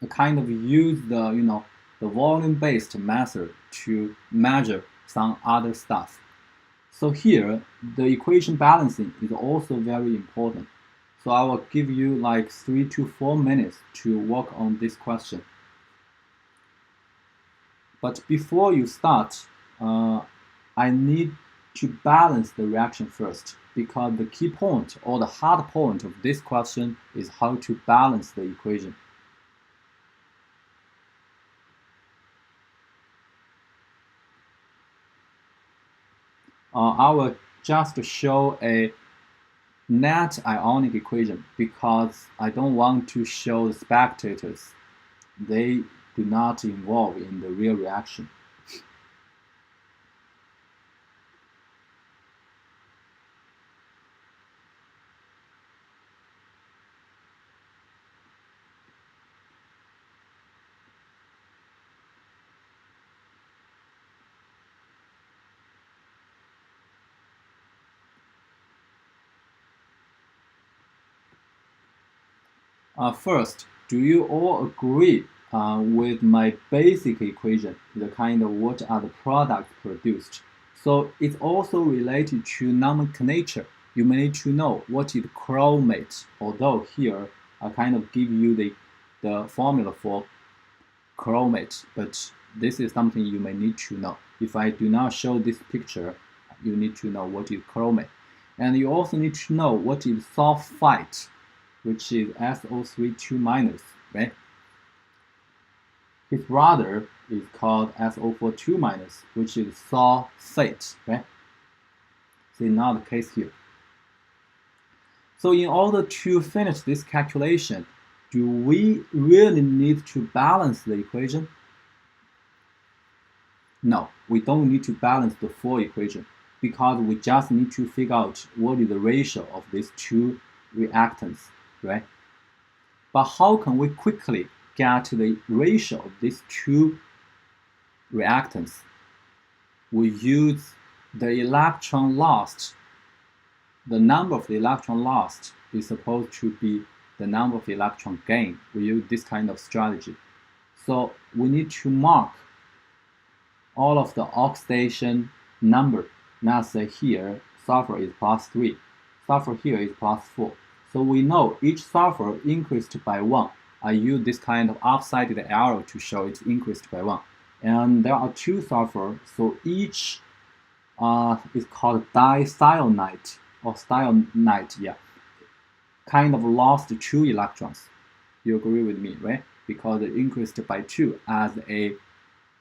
I kind of use the the volume-based method to measure some other stuff. So here, the equation balancing is also very important. So I will give you like 3 to 4 minutes to work on this question. But before you start, I need to balance the reaction first, because the key point or the hard point of this question is how to balance the equation. I will just show a net ionic equation because I don't want to show the spectators. They do not involve in the real reaction. First, do you all agree with my basic equation, the kind of what are the products produced? So it's also related to nomenclature. You may need to know what is chromate, although here I kind of give you the formula for chromate, but this is something you may need to know. If I do not show this picture, you need to know what is chromate. And you also need to know what is sulfite, which is SO3 2-, right? His brother is called SO4 2-, which is sulfate, right? So not the case here. So in order to finish this calculation, do we really need to balance the equation? No, we don't need to balance the full equation because we just need to figure out what is the ratio of these two reactants, right? But how can we quickly get the ratio of these two reactants? We use the electron lost. The number of the electron lost is supposed to be the number of electron gain. We use this kind of strategy. So we need to mark all of the oxidation number. Let's say here, sulfur is +3. Sulfur here is +4. So we know each sulfur increased by 1. I use this kind of upside arrow to show it's increased by 1. And there are 2 sulfur, so each is called dicyanide or cyanide, yeah. kind of lost 2 electrons. You agree with me, right? Because it increased by 2 as a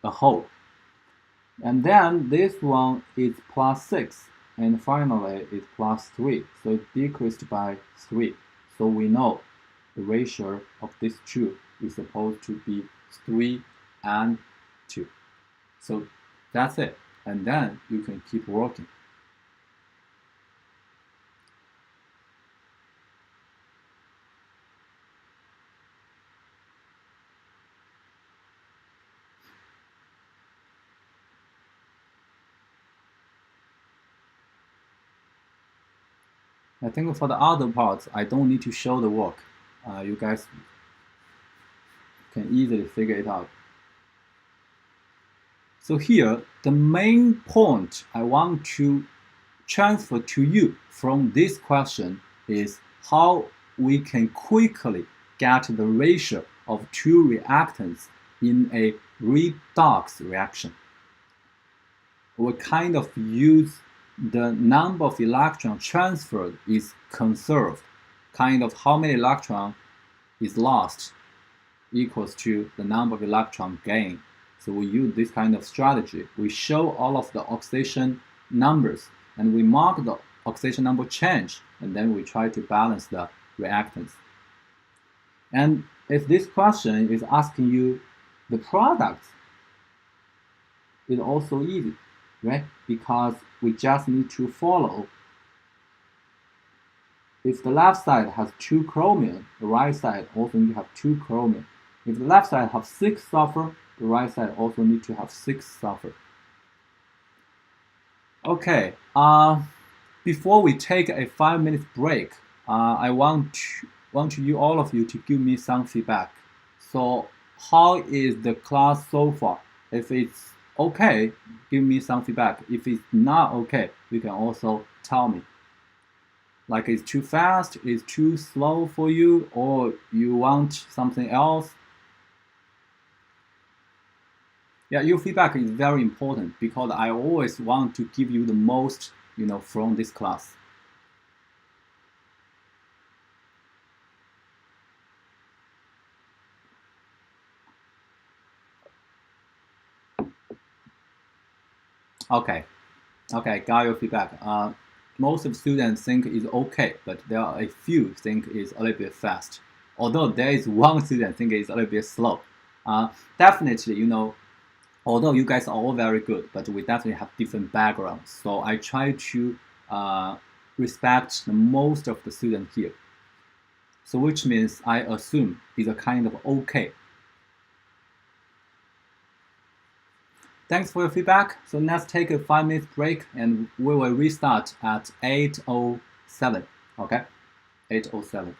whole. And then this one is plus 6, and finally it's plus 3. So it decreased by 3. So we know the ratio of these two is supposed to be 3 and 2. So that's it. And then you can keep working. I think for the other parts, I don't need to show the work. You guys can easily figure it out. So here, the main point I want to transfer to you from this question is how we can quickly get the ratio of two reactants in a redox reaction. We kind of use the number of electrons transferred is conserved, kind of how many electrons is lost equals to the number of electron gained. So we use this kind of strategy. We show all of the oxidation numbers and we mark the oxidation number change, and then we try to balance the reactants. And if this question is asking you the product, it's also easy, right? Because we just need to follow. If the left side has 2 chromium, the right side also need to have 2 chromium. If the left side has 6 sulfur, the right side also need to have 6 sulfur. Okay, before we take a 5-minute break, I want you all of you to give me some feedback. So how is the class so far? If it's okay, give me some feedback. If it's not okay, you can also tell me. Like it's too fast, it's too slow for you, or you want something else. Yeah, your feedback is very important because I always want to give you the most, from this class. Okay, got your feedback. Most of students think is okay, but there are a few think is a little bit fast. Although there is one student think is a little bit slow. Definitely, although you guys are all very good, but we definitely have different backgrounds. So I try to respect most of the students here. So which means I assume is a kind of okay. Thanks for your feedback. So let's take a 5-minute break and we will restart at 8:07. Okay? 8:07.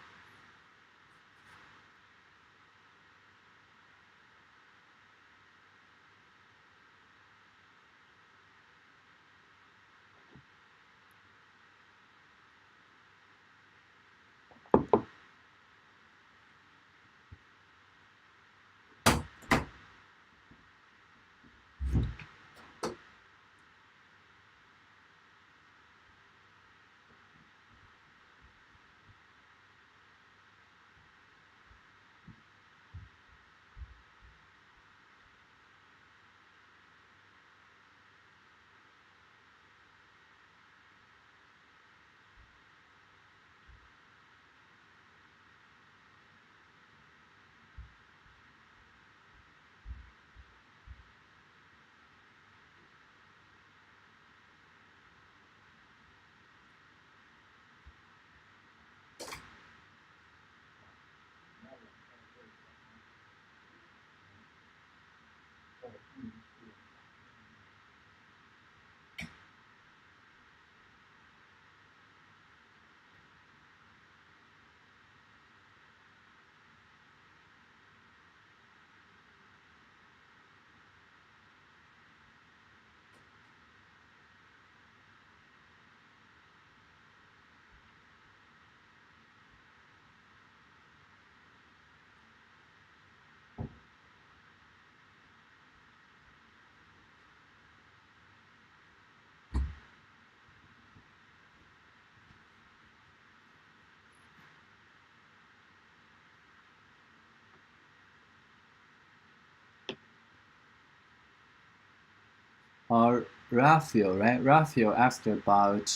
Raphael, right? Raphael asked about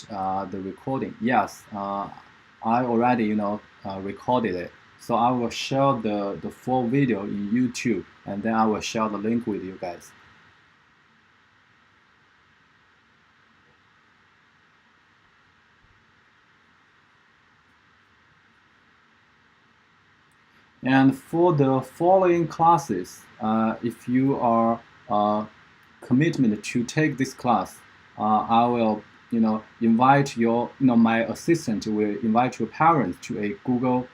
the recording. Yes, I already, recorded it. So I will share the full video in YouTube, and then I will share the link with you guys. And for the following classes, if you are commitment to take this class, I will, invite your, my assistant will invite your parents to a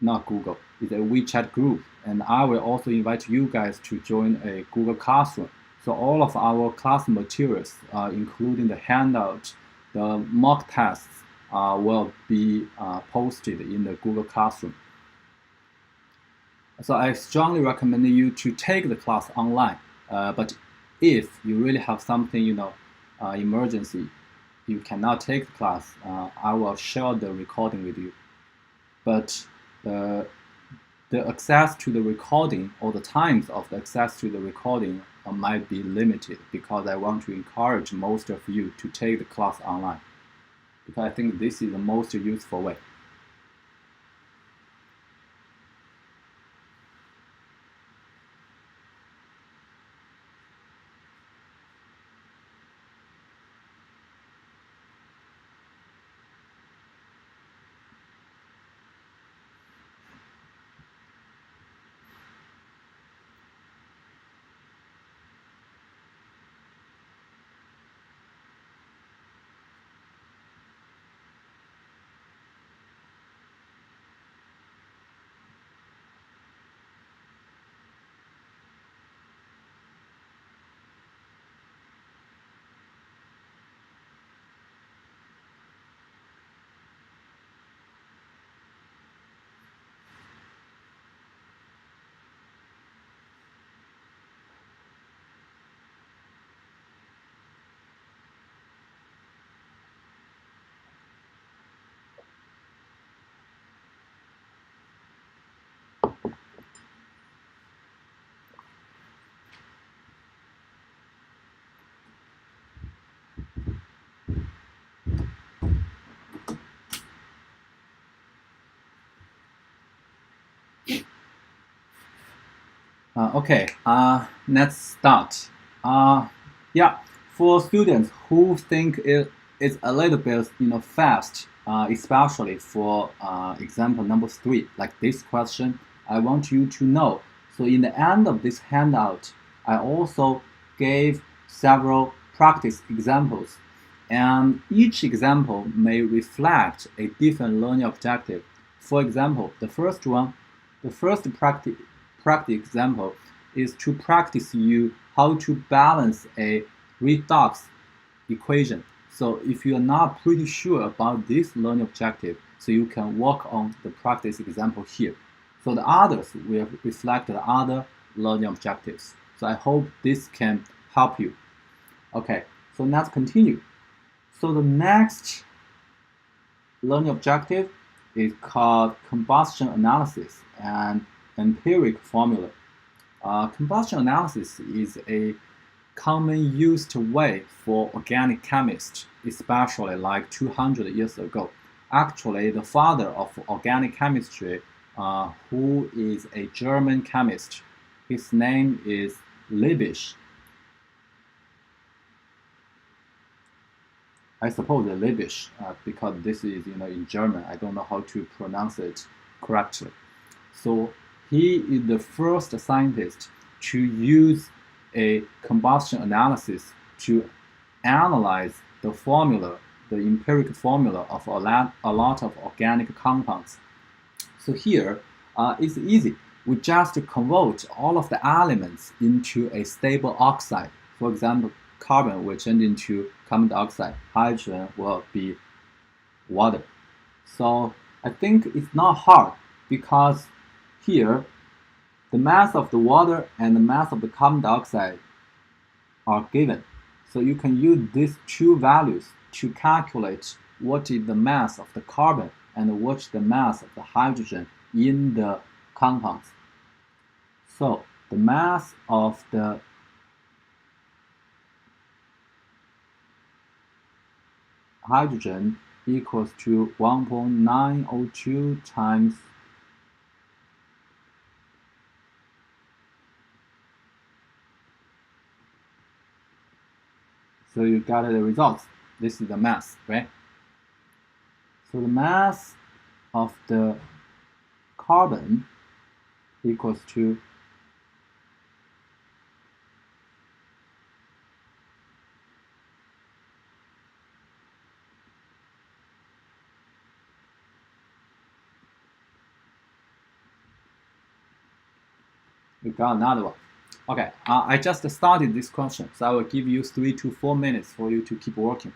not Google, it's a WeChat group, and I will also invite you guys to join a Google Classroom. So all of our class materials, including the handout, the mock tests, will be posted in the Google Classroom. So I strongly recommend you to take the class online. But if you really have something, emergency, you cannot take the class, I will share the recording with you. But the access to the recording or the times of the access to the recording might be limited, because I want to encourage most of you to take the class online, because I think this is the most useful way. Okay, let's start. Yeah, for students who think it's a little bit, fast, especially for example number 3, like this question, I want you to know. So in the end of this handout, I also gave several practice examples, and each example may reflect a different learning objective. For example, the first practice example is to practice you how to balance a redox equation. So if you are not pretty sure about this learning objective, so you can work on the practice example here. So the others will reflect the other learning objectives. So I hope this can help you. Okay, so let's continue. So the next learning objective is called combustion analysis and empirical formula. Combustion analysis is a common used way for organic chemists, especially like 200 years ago. Actually, the father of organic chemistry, who is a German chemist, his name is Liebisch. I suppose Liebisch, because this is in German. I don't know how to pronounce it correctly. So he is the first scientist to use a combustion analysis to analyze the formula, the empirical formula of a lot of organic compounds. So here, it's easy. We just convert all of the elements into a stable oxide. For example, carbon will change into carbon dioxide. Hydrogen will be water. So I think it's not hard, because here the mass of the water and the mass of the carbon dioxide are given. So you can use these two values to calculate what is the mass of the carbon and what is the mass of the hydrogen in the compounds. So the mass of the hydrogen equals to 1.902 times so you got the results. This is the mass, right? So the mass of the carbon equals to we got another one. Okay, I just started this question, so I will give you 3 to 4 minutes for you to keep working.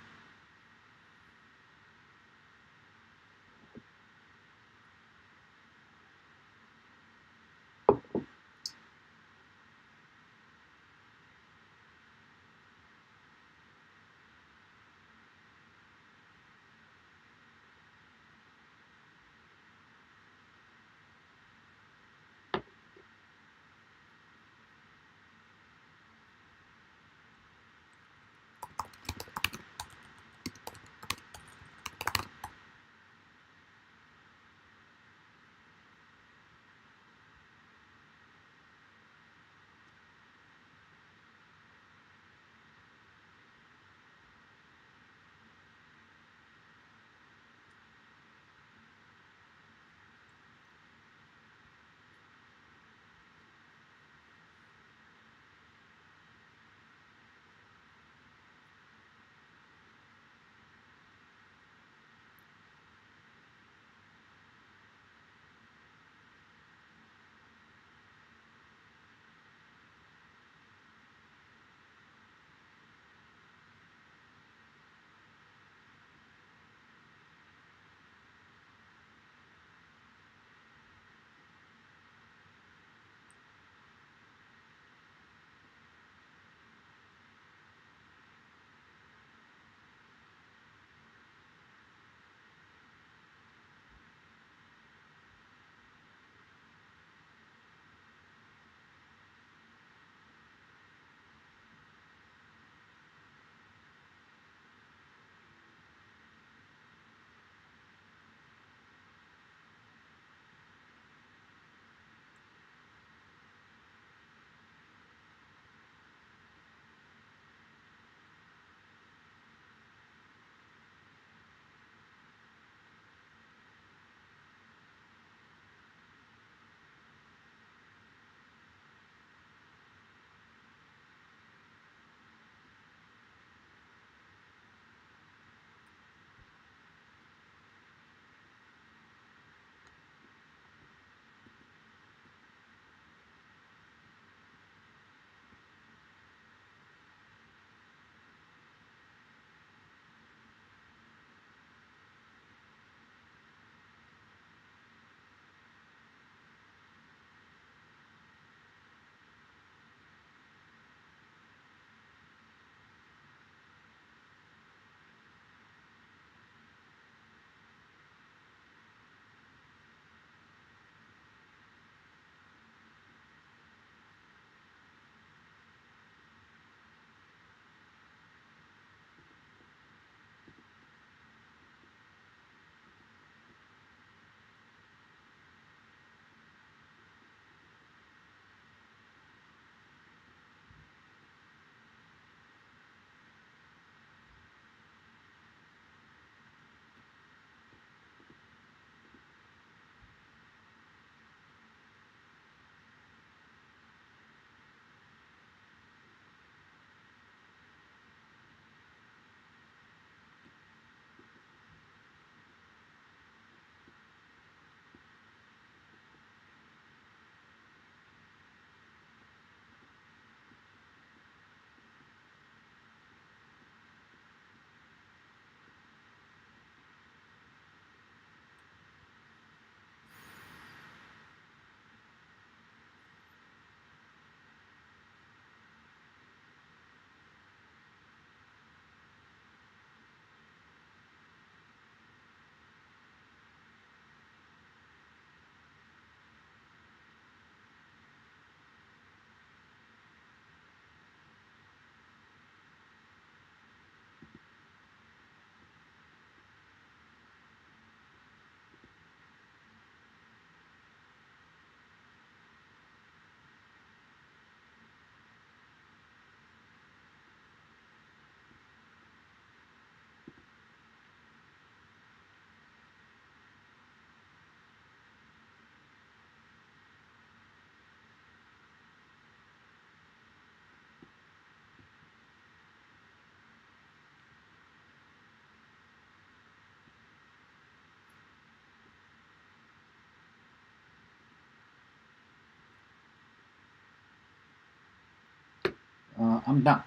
I'm done.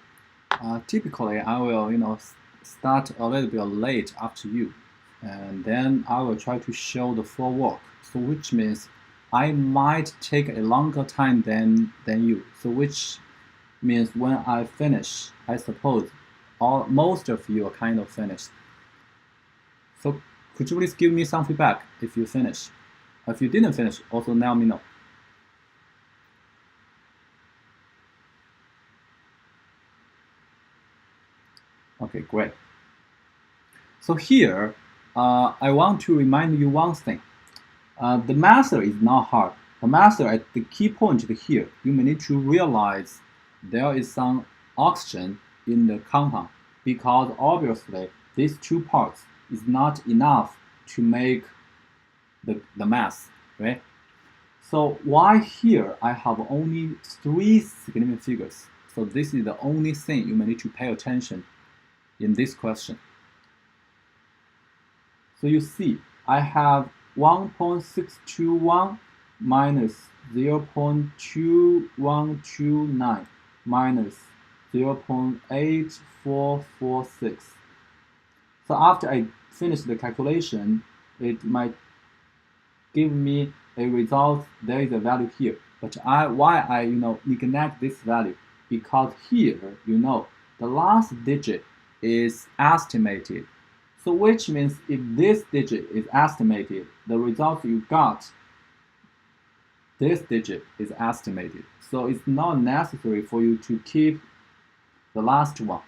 Typically, I will, start a little bit late after you, and then I will try to show the full work. So which means I might take a longer time than you. So which means when I finish, I suppose most of you are kind of finished. So could you please give me some feedback if you finish? If you didn't finish, also let me know. Okay, great. So here, I want to remind you one thing. The method is not hard. The method, at the key point here, you may need to realize there is some oxygen in the compound because obviously these two parts is not enough to make the mass, right? So why here I have only 3 significant figures? So this is the only thing you may need to pay attention in this question. So you see, I have 1.621 minus 0.2129 minus 0.8446. So after I finish the calculation, it might give me a result. There is a value here, but why I neglect this value? Because here the last digit is estimated. So which means if this digit is estimated, the result you got, this digit is estimated. So it's not necessary for you to keep the last one.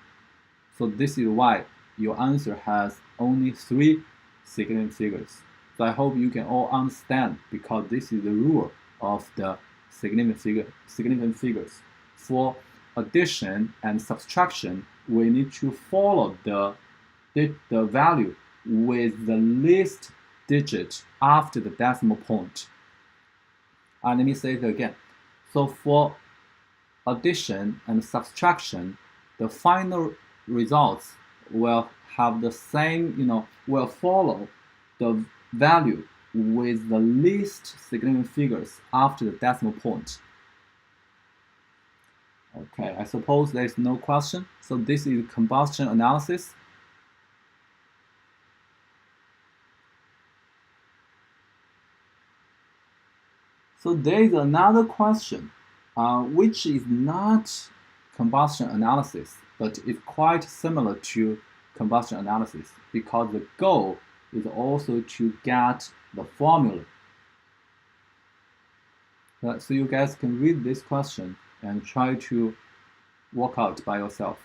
So this is why your answer has only 3 significant figures. So I hope you can all understand, because this is the rule of the significant figures. For addition and subtraction, we need to follow the value with the least digit after the decimal point. Let me say it again. So for addition and subtraction, the final results will have the same, will follow the value with the least significant figures after the decimal point. Okay, I suppose there is no question. So this is combustion analysis. So there is another question, which is not combustion analysis, but is quite similar to combustion analysis, because the goal is also to get the formula. So you guys can read this question and try to work out by yourself.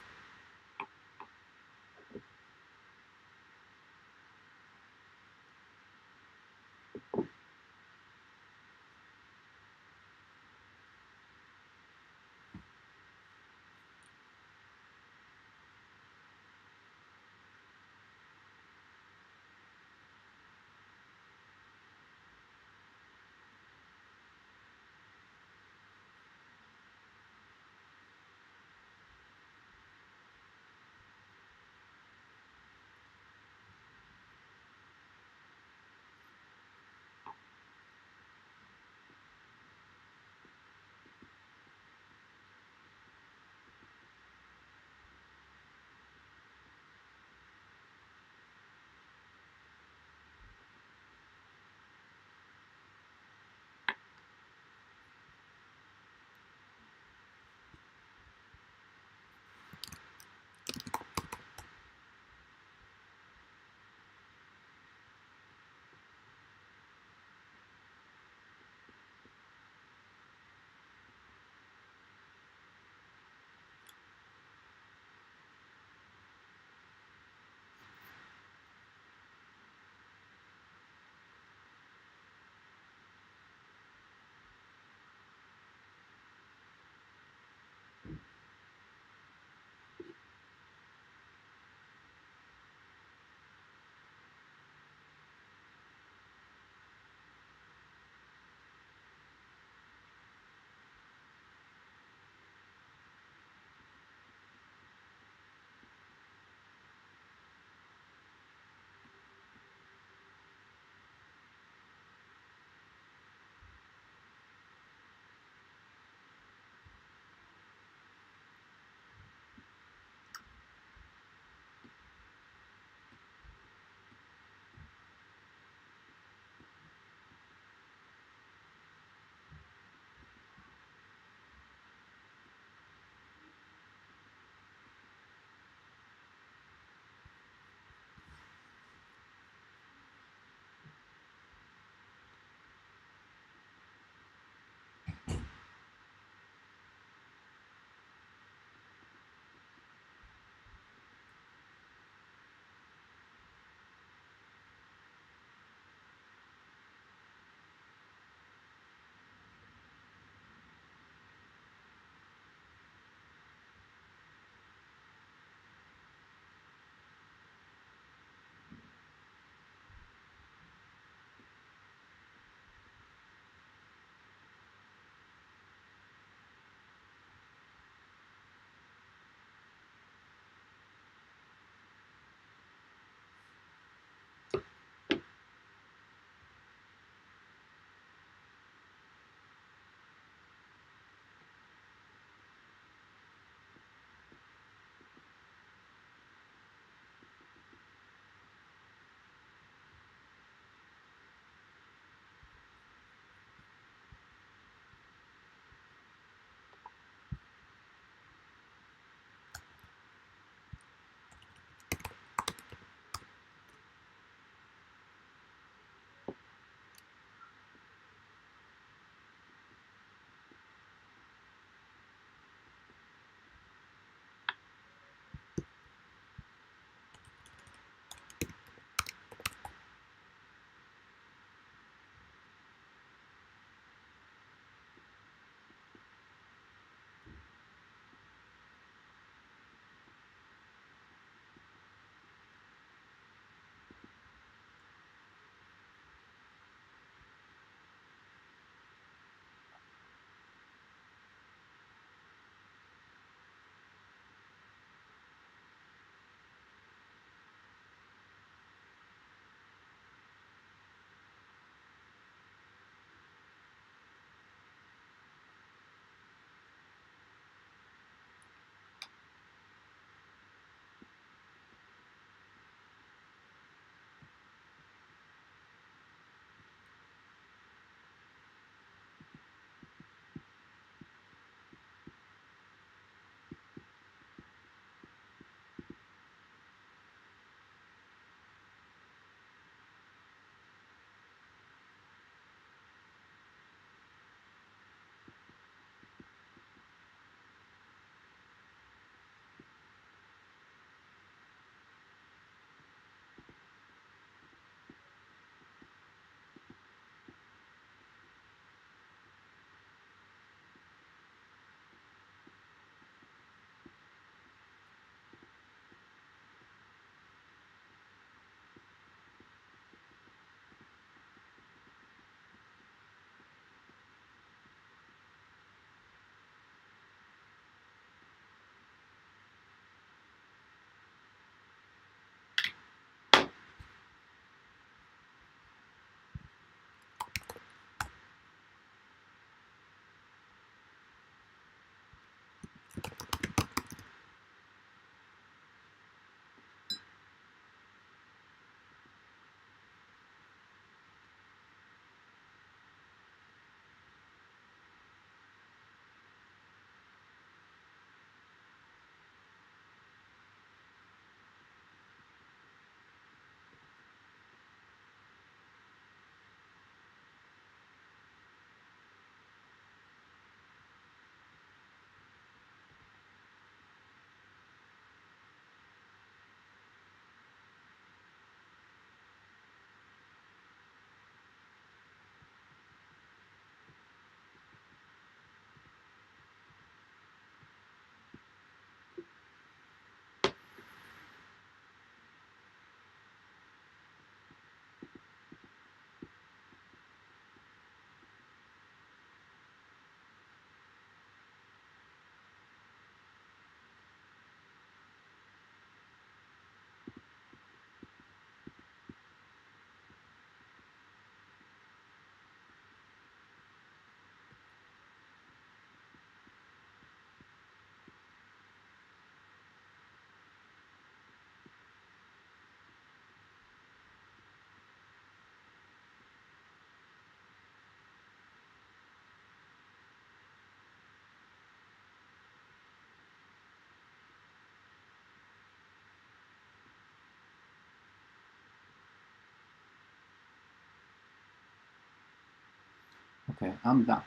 Okay, I'm done.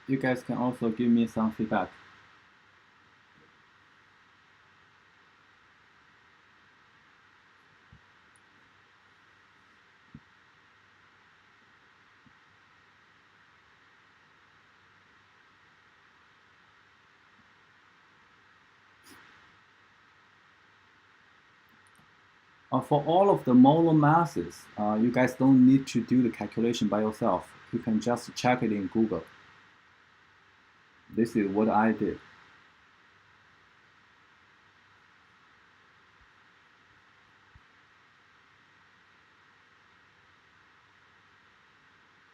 You guys can also give me some feedback. For all of the molar masses, you guys don't need to do the calculation by yourself. You can just check it in Google. This is what I did.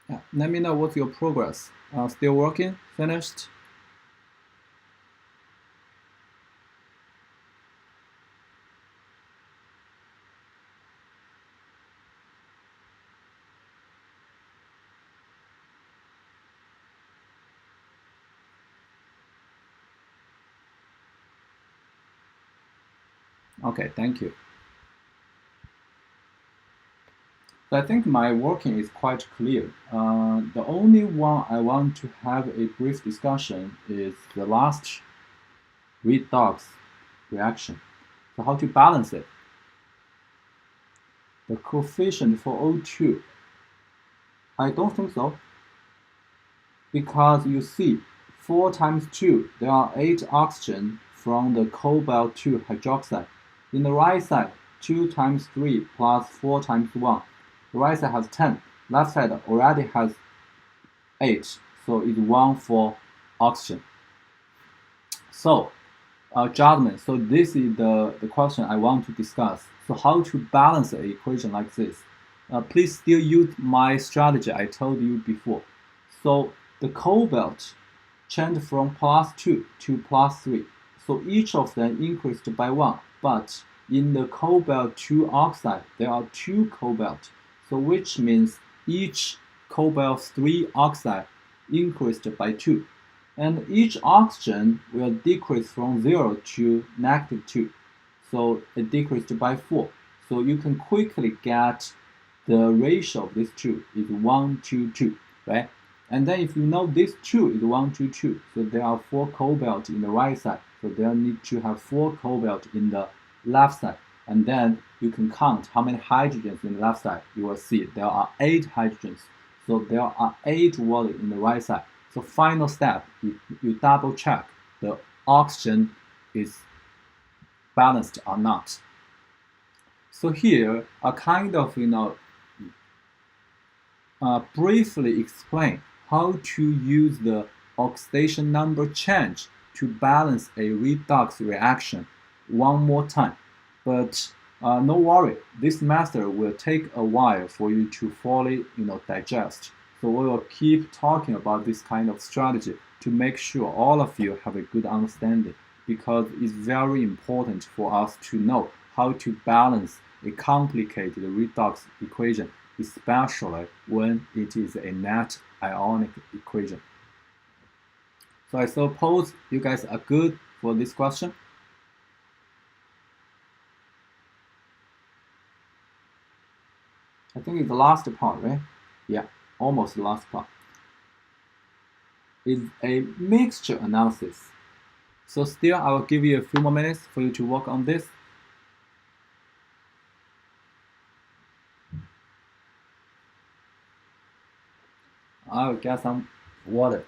Yeah, let me know what's your progress. Still working? Finished? Okay, thank you. So I think my working is quite clear. The only one I want to have a brief discussion is the last redox reaction. So how to balance it? The coefficient for O2, I don't think so. Because you see, 4 times 2, there are 8 oxygen from the cobalt 2 hydroxide. In the right side, 2 times 3 plus 4 times 1. The right side has 10. Left side already has 8. So it's 1 for oxygen. So, judgment. So this is the question I want to discuss. So how to balance an equation like this? Please still use my strategy I told you before. So the cobalt changed from +2 to +3. So each of them increased by 1. But in the cobalt 2 oxide, there are 2 cobalt. So which means each cobalt 3 oxide increased by 2. And each oxygen will decrease from 0 to -2. So it decreased by 4. So you can quickly get the ratio of these two is 1 to 2, right? And then if you know this 2 is 1 to 2, so there are 4 cobalt in the right side. So there need to have 4 cobalt in the left side. And then you can count how many hydrogens in the left side. You will see there are 8 hydrogens. So there are 8 water in the right side. So final step, you double check the oxygen is balanced or not. So here, a kind of, briefly explain how to use the oxidation number change to balance a redox reaction one more time. But no worry, this method will take a while for you to fully digest. So we will keep talking about this kind of strategy to make sure all of you have a good understanding, because it's very important for us to know how to balance a complicated redox equation, especially when it is a net ionic equation. So I suppose you guys are good for this question. I think it's the last part, right? Yeah, almost the last part. It's a mixture analysis. So still, I will give you a few more minutes for you to work on this. I'll get some water.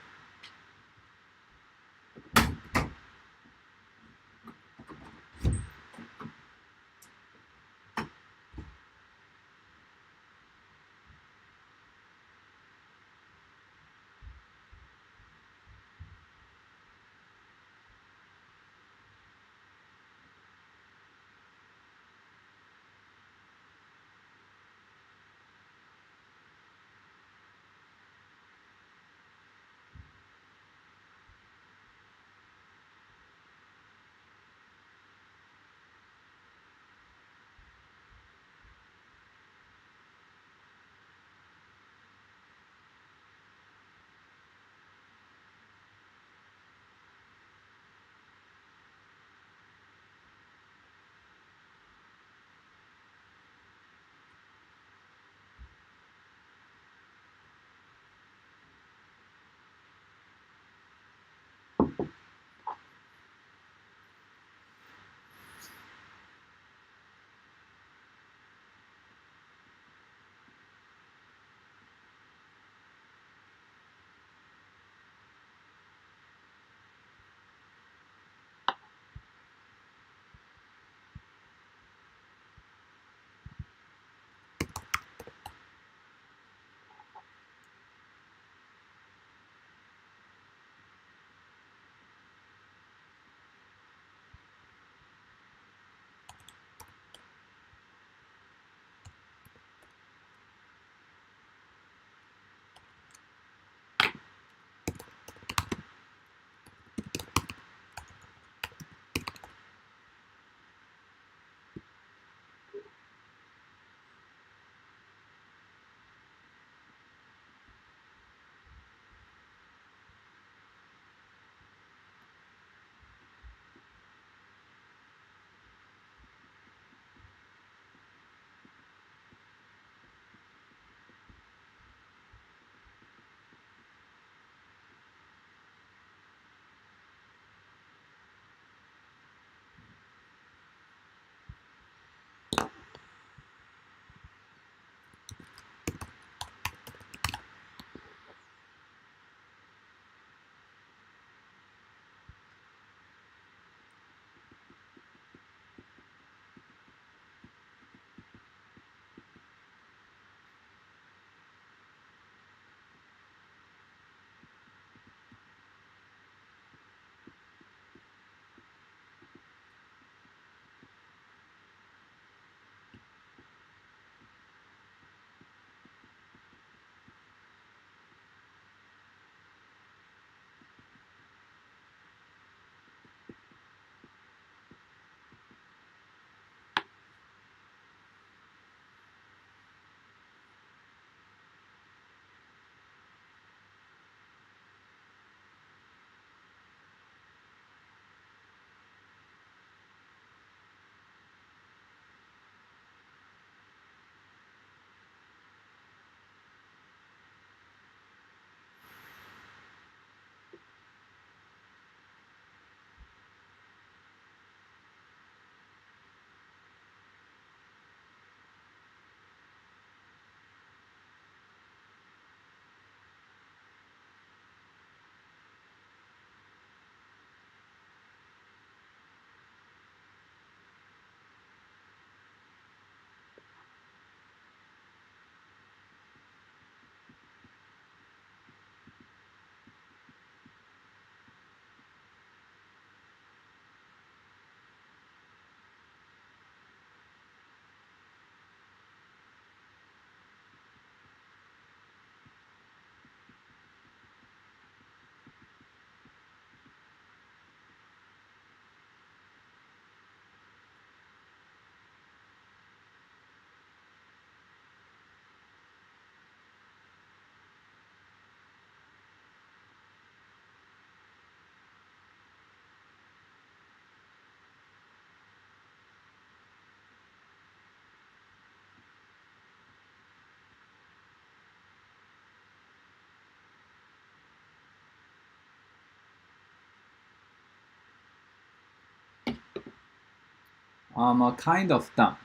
I'm kind of done.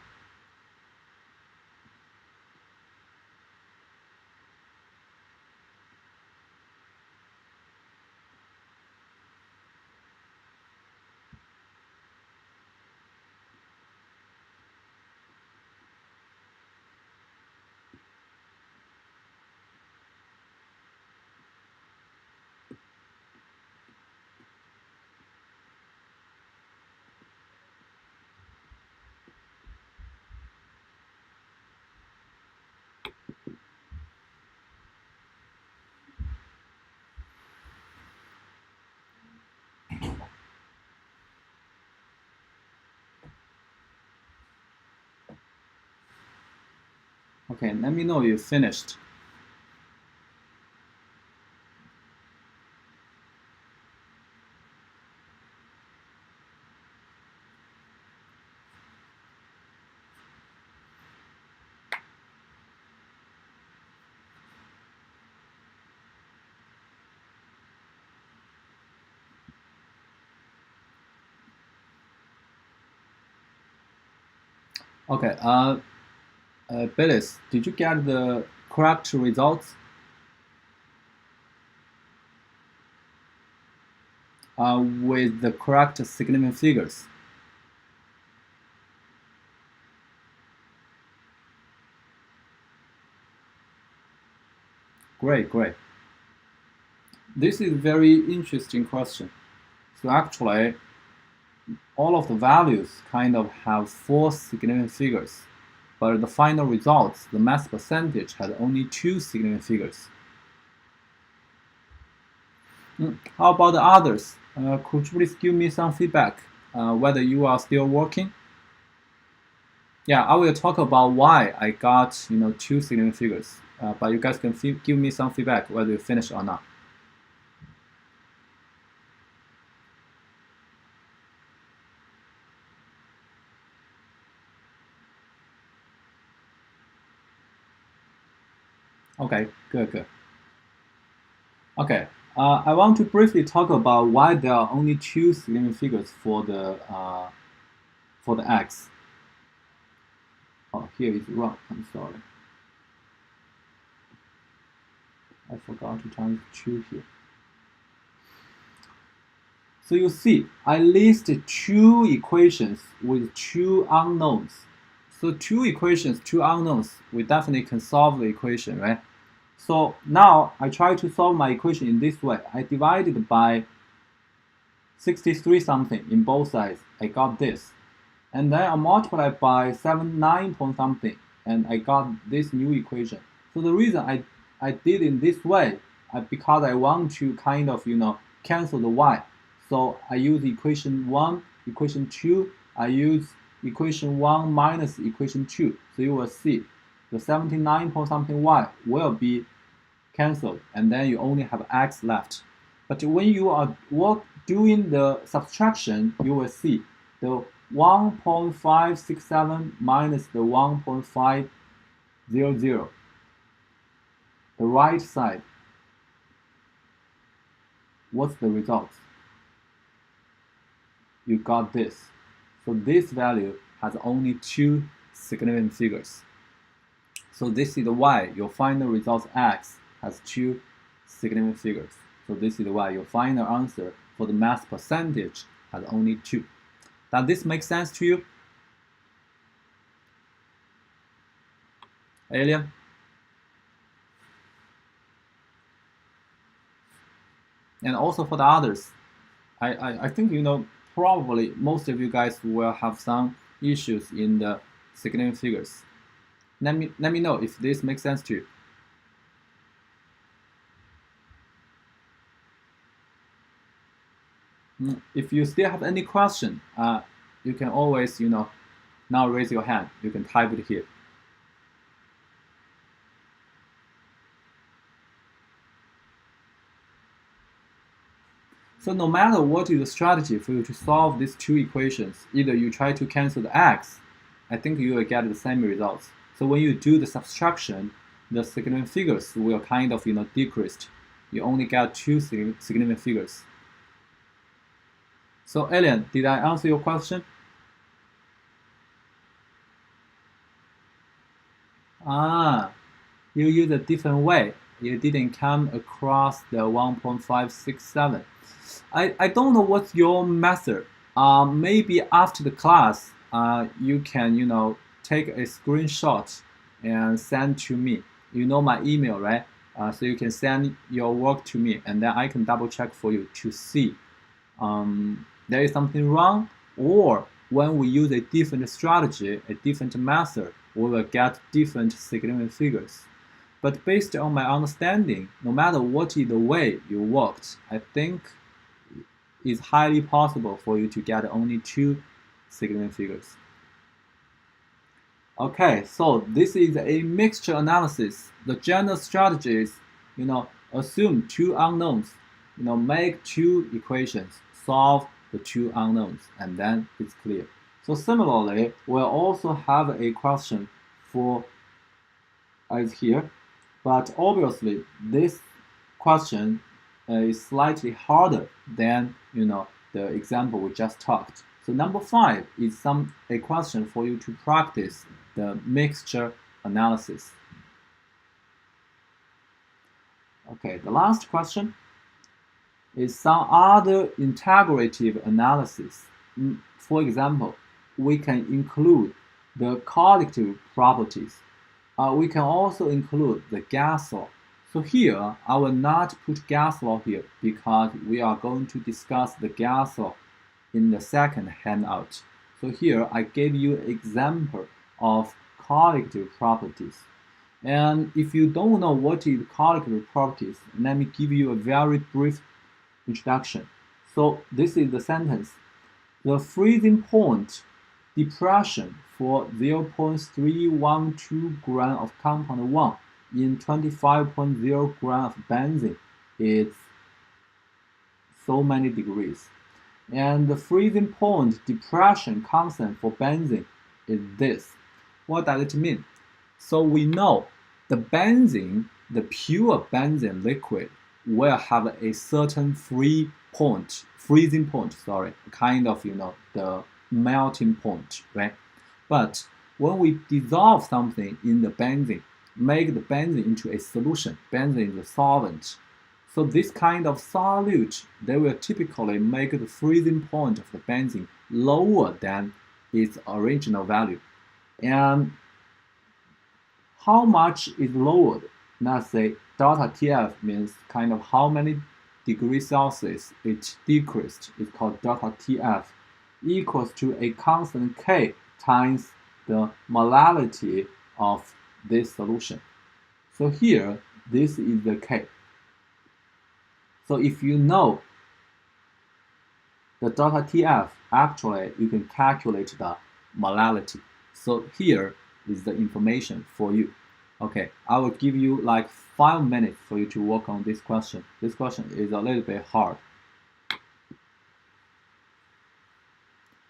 Okay, let me know you finished. Okay, Billis, did you get the correct results? With the correct significant figures? Great, great. This is a very interesting question. So actually, all of the values kind of have 4 significant figures, but the final results, the mass percentage, has only 2 significant figures. How about the others? Could you please give me some feedback whether you are still working? Yeah, I will talk about why I got 2 significant figures, but you guys can give me some feedback whether you finish or not. Okay, good, good. Okay, I want to briefly talk about why there are only 2 significant figures for the x. Oh, here is wrong. I'm sorry. I forgot to change 2 here. So you see, I listed 2 equations with 2 unknowns. So 2 equations, 2 unknowns, we definitely can solve the equation, right? So now I try to solve my equation in this way. I divided by 63 something in both sides. I got this. And then I multiplied by 79 point something, and I got this new equation. So the reason I did in this way, because I want to kind of, cancel the y. So I use equation 1, equation 2, I use equation 1 minus equation 2. So you will see the 79 point something y will be cancelled, and then you only have x left. But when you are doing the subtraction, you will see the 1.567 minus the 1.500, the right side. What's the result? You got this. So this value has only 2 significant figures. So this is why your final result x has 2 significant figures. So this is why your final answer for the mass percentage has only 2. Does this make sense to you? Alien? And also for the others, I think probably most of you guys will have some issues in the significant figures. Let me know if this makes sense to you. If you still have any question, you can always now raise your hand. You can type it here. So no matter what is the strategy for you to solve these 2 equations, either you try to cancel the x, I think you will get the same results. So when you do the subtraction, the significant figures will kind of decreased. You only get 2 significant figures. So Alien, did I answer your question? Ah, you use a different way. You didn't come across the 1.567. I don't know what's your method. Maybe after the class, you can, take a screenshot and send to me. You know my email, right? So you can send your work to me, and then I can double check for you to see there is something wrong, or when we use a different strategy, a different method, we will get different significant figures. But based on my understanding, no matter what is the way you worked, I think it's highly possible for you to get only two significant figures. Okay, so this is a mixture analysis. The general strategy is, assume two unknowns, make two equations, solve the two unknowns, and then it's clear. So similarly, we'll also have a question for as here, but obviously this question is slightly harder than the example we just talked. So number 5 is a question for you to practice the mixture analysis. Okay, the last question is some other integrative analysis. For example, we can include the collective properties. We can also include the gas law. So here, I will not put gas law here because we are going to discuss the gas law in the second handout. So here, I gave you an example of collective properties. And if you don't know what is collective properties, let me give you a very brief introduction. So this is the sentence. The freezing point depression for 0.312 gram of compound 1 in 25.0 gram of benzene is so many degrees. And the freezing point depression constant for benzene is this. What does it mean? So we know the benzene, the pure benzene liquid, will have a certain freezing point, kind of, the melting point, right? But when we dissolve something in the benzene, make the benzene into a solution, benzene is a solvent. So this kind of solute, they will typically make the freezing point of the benzene lower than its original value. And how much is lowered? Let's say delta TF means kind of how many degrees Celsius it decreased. It's called delta TF equals to a constant K times the molality of this solution. So here, this is the K. So if you know the delta TF, actually you can calculate the molality. So here is the information for you. Okay, I will give you like 5 minutes for you to work on this question. This question is a little bit hard.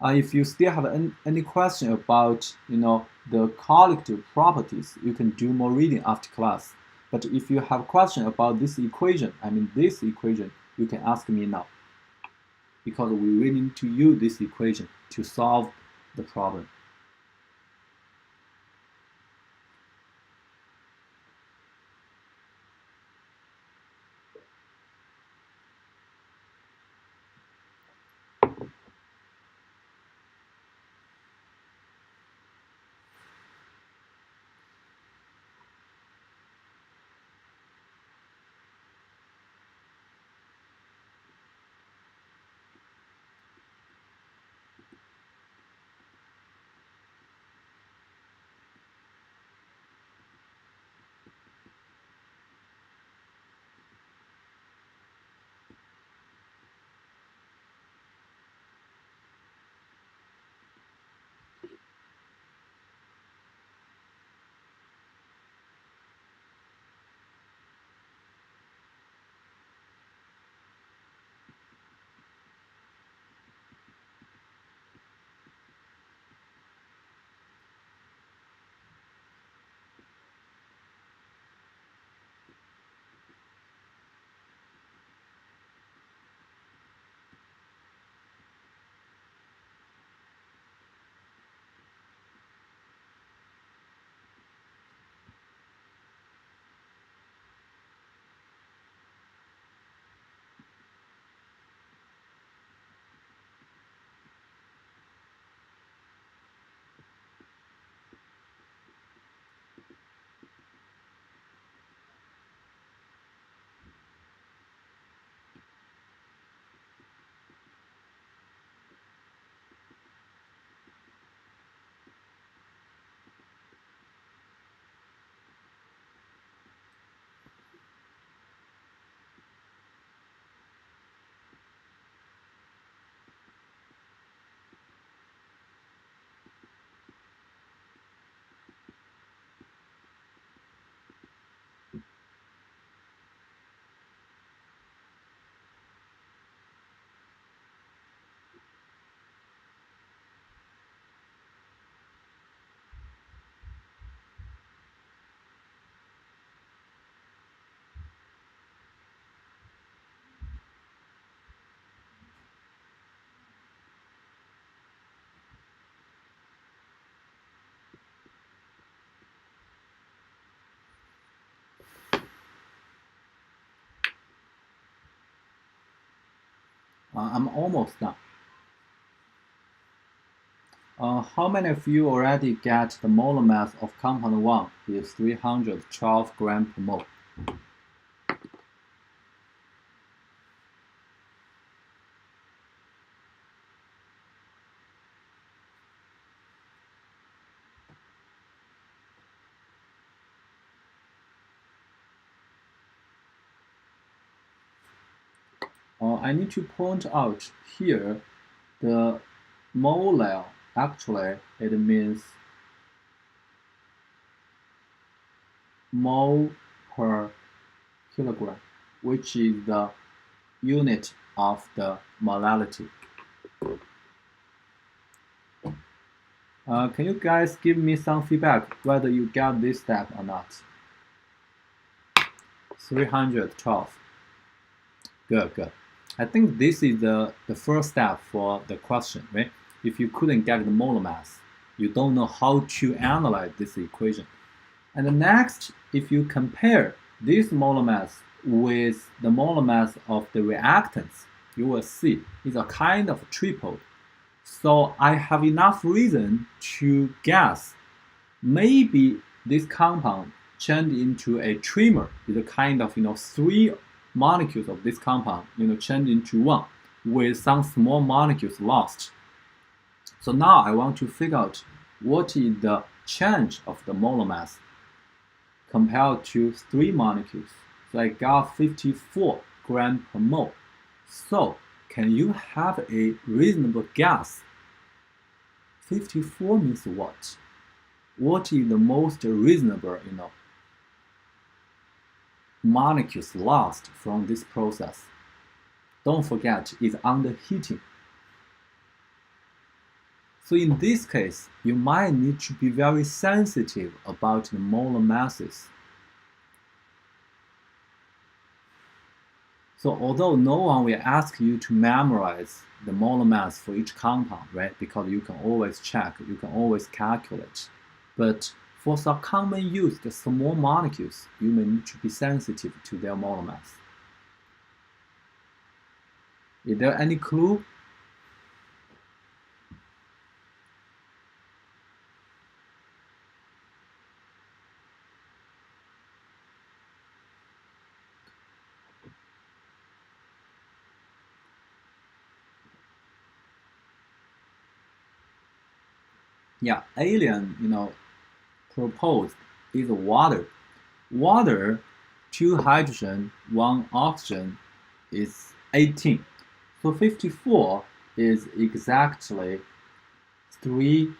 If you still have any question about the collective properties, you can do more reading after class. But if you have a question about this equation, you can ask me now, because we really need to use this equation to solve the problem. I'm almost done. How many of you already get the molar mass of compound 1 is 312 gram per mole? I need to point out here the molar, actually it means mole per kilogram, which is the unit of the molality. Can you guys give me some feedback whether you got this step or not? 312. Good. I think this is the first step for the question, right? If you couldn't get the molar mass, you don't know how to analyze this equation. And the next, if you compare this molar mass with the molar mass of the reactants, you will see it's a kind of triple. So I have enough reason to guess maybe this compound changed into a trimer is a kind of 3 molecules of this compound changed into 1 with some small molecules lost. So now I want to figure out what is the change of the molar mass compared to 3 molecules. So I got 54 gram per mole. So can you have a reasonable guess? 54 means what? What is the most reasonable, molecules lost from this process? Don't forget, it's under heating. So in this case, you might need to be very sensitive about the molar masses. So although no one will ask you to memorize the molar mass for each compound, right? Because you can always check, you can always calculate. But for some common use, the small molecules, you may need to be sensitive to their molar mass. Is there any clue? Yeah, alien, proposed is water. Water, 2 hydrogen, 1 oxygen is 18. So 54 is exactly 3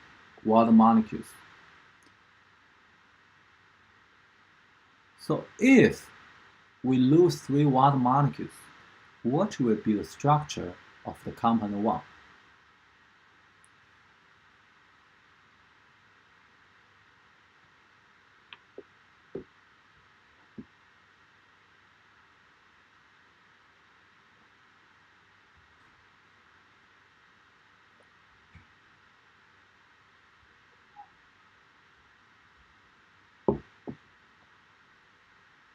water molecules. So if we lose 3 water molecules, what will be the structure of the compound 1?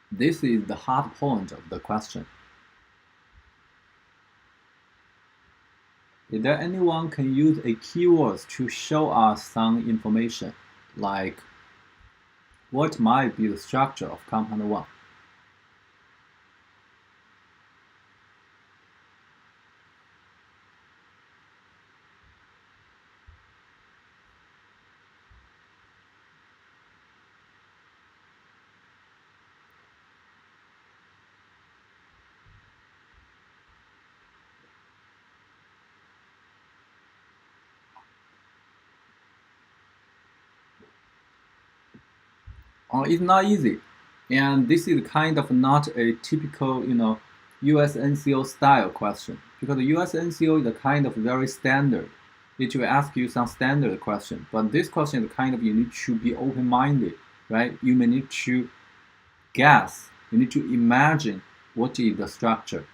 This is the hard point of the question. Is there anyone can use a keywords to show us some information, like what might be the structure of compound 1? It's not easy, and this is kind of not a typical, USNCO style question, because the USNCO is a kind of very standard. It will ask you some standard question, but this question is kind of you need to be open-minded, right? You may need to guess, you need to imagine what is the structure.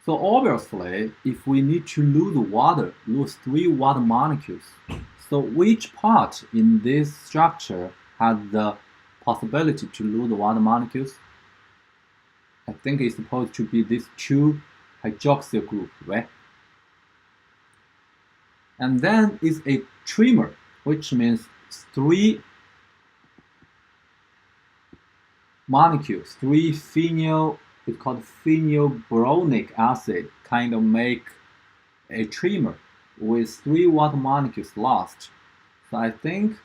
So obviously, if we need to lose 3 water molecules, so which part in this structure has the possibility to lose water molecules? I think it's supposed to be this 2 hydroxyl group, right? And then is a trimer, which means 3 molecules, 3 phenyl, it's called phenylboronic acid, kind of make a trimer with 3 water molecules lost. So I think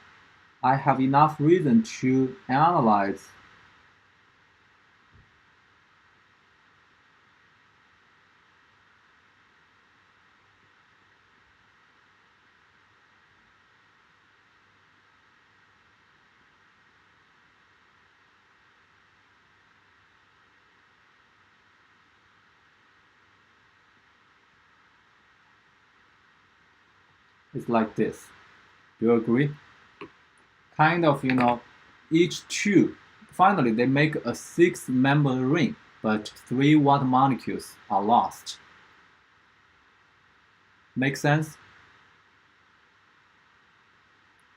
I have enough reason to analyze it's like this. Do you agree? Kind of, each 2, finally they make a 6-member ring, but 3 water molecules are lost. Make sense?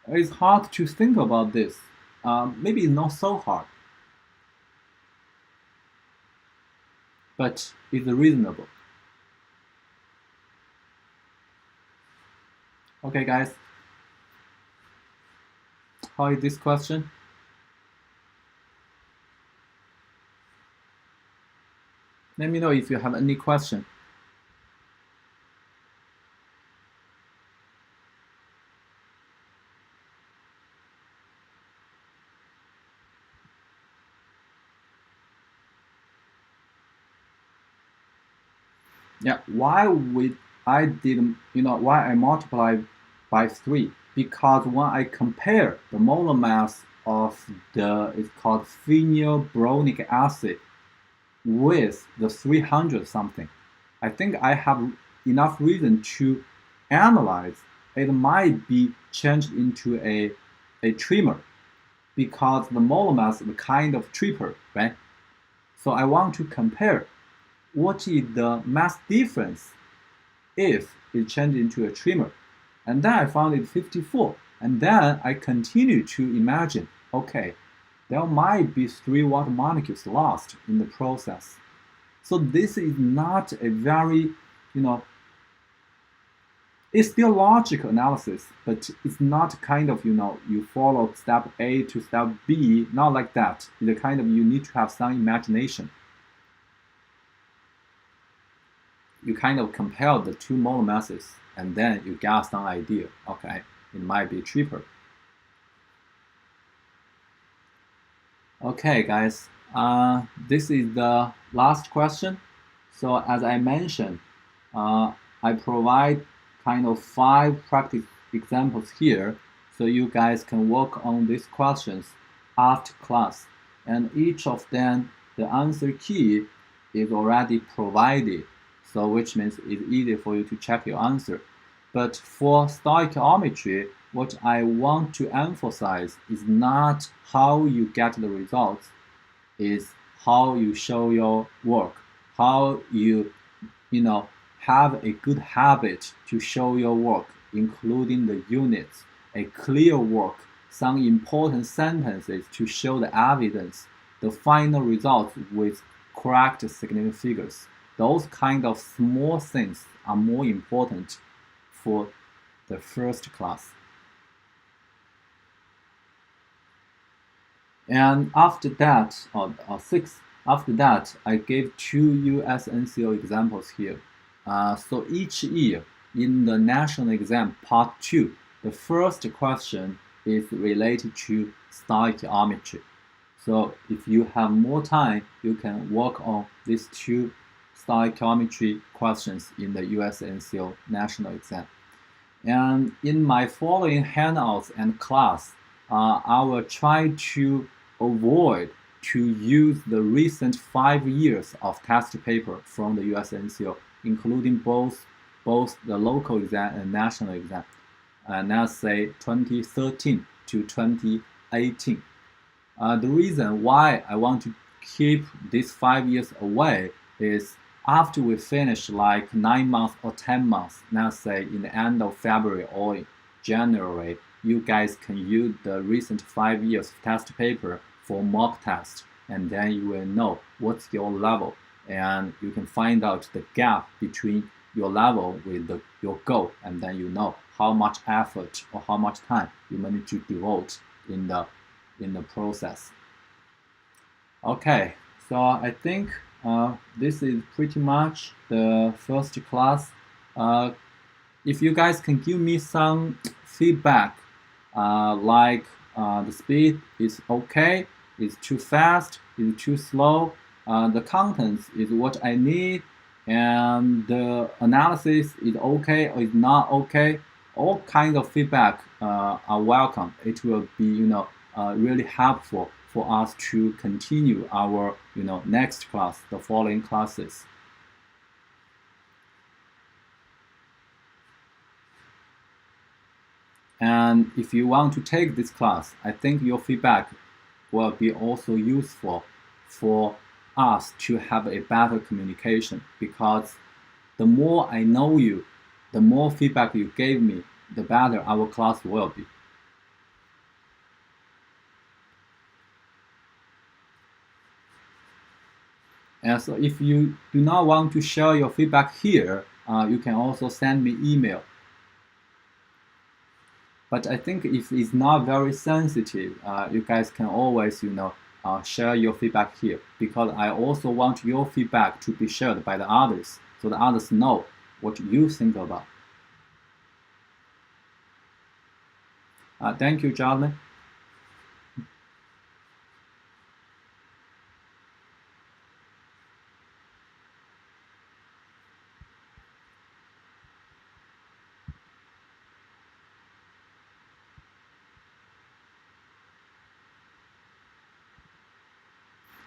It's hard to think about this. Maybe it's not so hard, but it's reasonable. Okay, guys. How is this question? Let me know if you have any question. Yeah, why I multiply by 3? Because when I compare the molar mass of it's called phenylboronic acid with the 300 something, I think I have enough reason to analyze it might be changed into a trimer, because the molar mass is kind of triple, right? So I want to compare what is the mass difference if it changed into a trimer. And then I found it 54. And then I continue to imagine, okay, there might be 3 water molecules lost in the process. So this is not a very, it's still logical analysis, but it's not kind of, you follow step A to step B, not like that. It's a kind of, you need to have some imagination. You kind of compare the 2 molar masses, and then you get some idea. Okay, it might be cheaper. Okay, guys, this is the last question. So as I mentioned, I provide kind of 5 practice examples here, so you guys can work on these questions after class. And each of them, the answer key is already provided. So which means it's easy for you to check your answer. But for stoichiometry, what I want to emphasize is not how you get the results, is how you show your work, how you, have a good habit to show your work, including the units, a clear work, some important sentences to show the evidence, the final results with correct significant figures. Those kind of small things are more important for the first class. And after that, or 6, after that, I gave 2 USNCO examples here. So each year in the national exam part 2, the first question is related to stoichiometry. So if you have more time, you can work on these 2 stoichiometry questions in the USNCO national exam. And in my following handouts and class, I will try to avoid to use the recent 5 years of test paper from the USNCO, including both the local exam and national exam, and let's say 2013 to 2018. The reason why I want to keep these 5 years away is after we finish like 9 months or 10 months, let's say in the end of February or January, you guys can use the recent 5 years test paper for mock test. and then you will know what's your level, and you can find out the gap between your level with your goal, and then you know how much effort or how much time you may need to devote in the process. Okay, so I think this is pretty much the first class. If you guys can give me some feedback, like the speed is okay, is too fast, is too slow, the contents is what I need, and the analysis is okay or is not okay. All kinds of feedback are welcome. It will be really helpful for us to continue our next class, the following classes. And if you want to take this class, I think your feedback will be also useful for us to have a better communication, because the more I know you, the more feedback you gave me, the better our class will be. And so if you do not want to share your feedback here, you can also send me email. But I think if it's not very sensitive, you guys can always, share your feedback here, because I also want your feedback to be shared by the others, so the others know what you think about. Thank you, Jordan.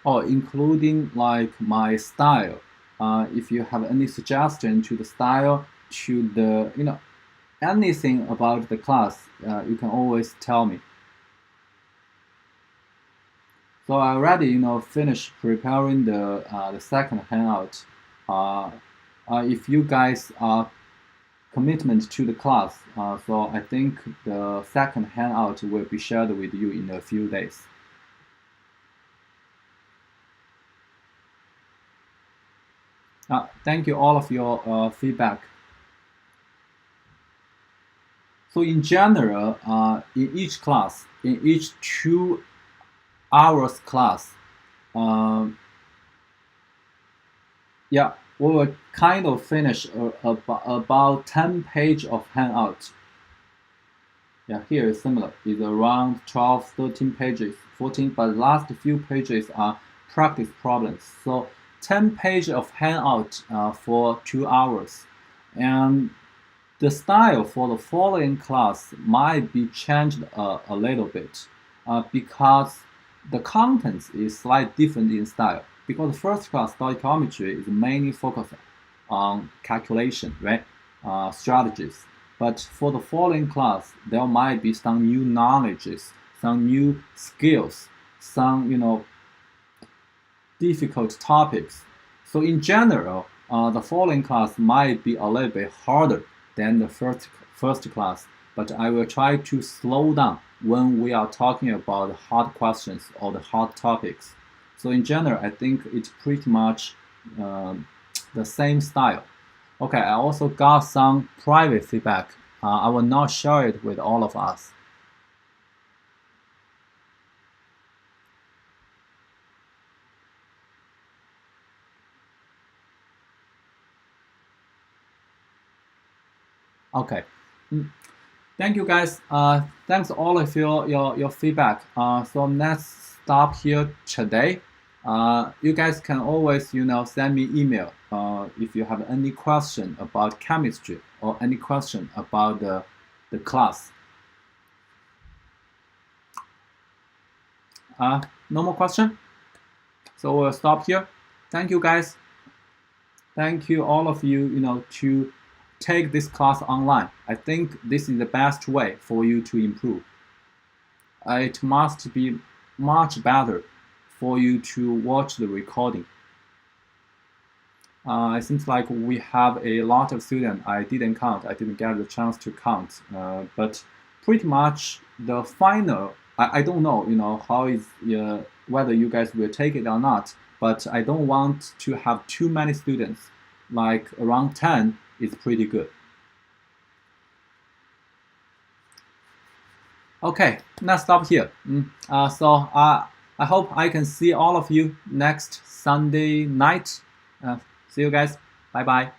Oh, including like my style. If you have any suggestion to the style, to the anything about the class, you can always tell me. So I already finished preparing the second handout. If you guys are commitment to the class, so I think the second handout will be shared with you in a few days. Thank you all of your feedback. So in general, in each class, in each 2 hours class, yeah, we will kind of finish about 10 page of handout. Yeah, here is similar. It's around 12, 13 pages, 14, but the last few pages are practice problems. So 10 pages of handout for 2 hours. And the style for the following class might be changed a little bit because the contents is slightly different in style. Because the first class, stoichiometry, is mainly focused on calculation, right? Strategies. But for the following class, there might be some new knowledges, some new skills, some difficult topics. So in general, the following class might be a little bit harder than the first class, but I will try to slow down when we are talking about hard questions or the hard topics. So in general, I think it's pretty much the same style. Okay, I also got some private feedback. I will not share it with all of us. Okay. Thank you guys. Thanks all of your feedback. So let's stop here today. You guys can always send me email if you have any question about chemistry or any question about the class. No more question. So we'll stop here. Thank you guys. Thank you all of you to take this class online. I think this is the best way for you to improve. It must be much better for you to watch the recording. It seems like we have a lot of students. I didn't count. I didn't get the chance to count. But pretty much the final, I don't know, how is whether you guys will take it or not, but I don't want to have too many students. Like around 10 is pretty good. Okay, let's stop here. I hope I can see all of you next Sunday night. See you guys. Bye bye.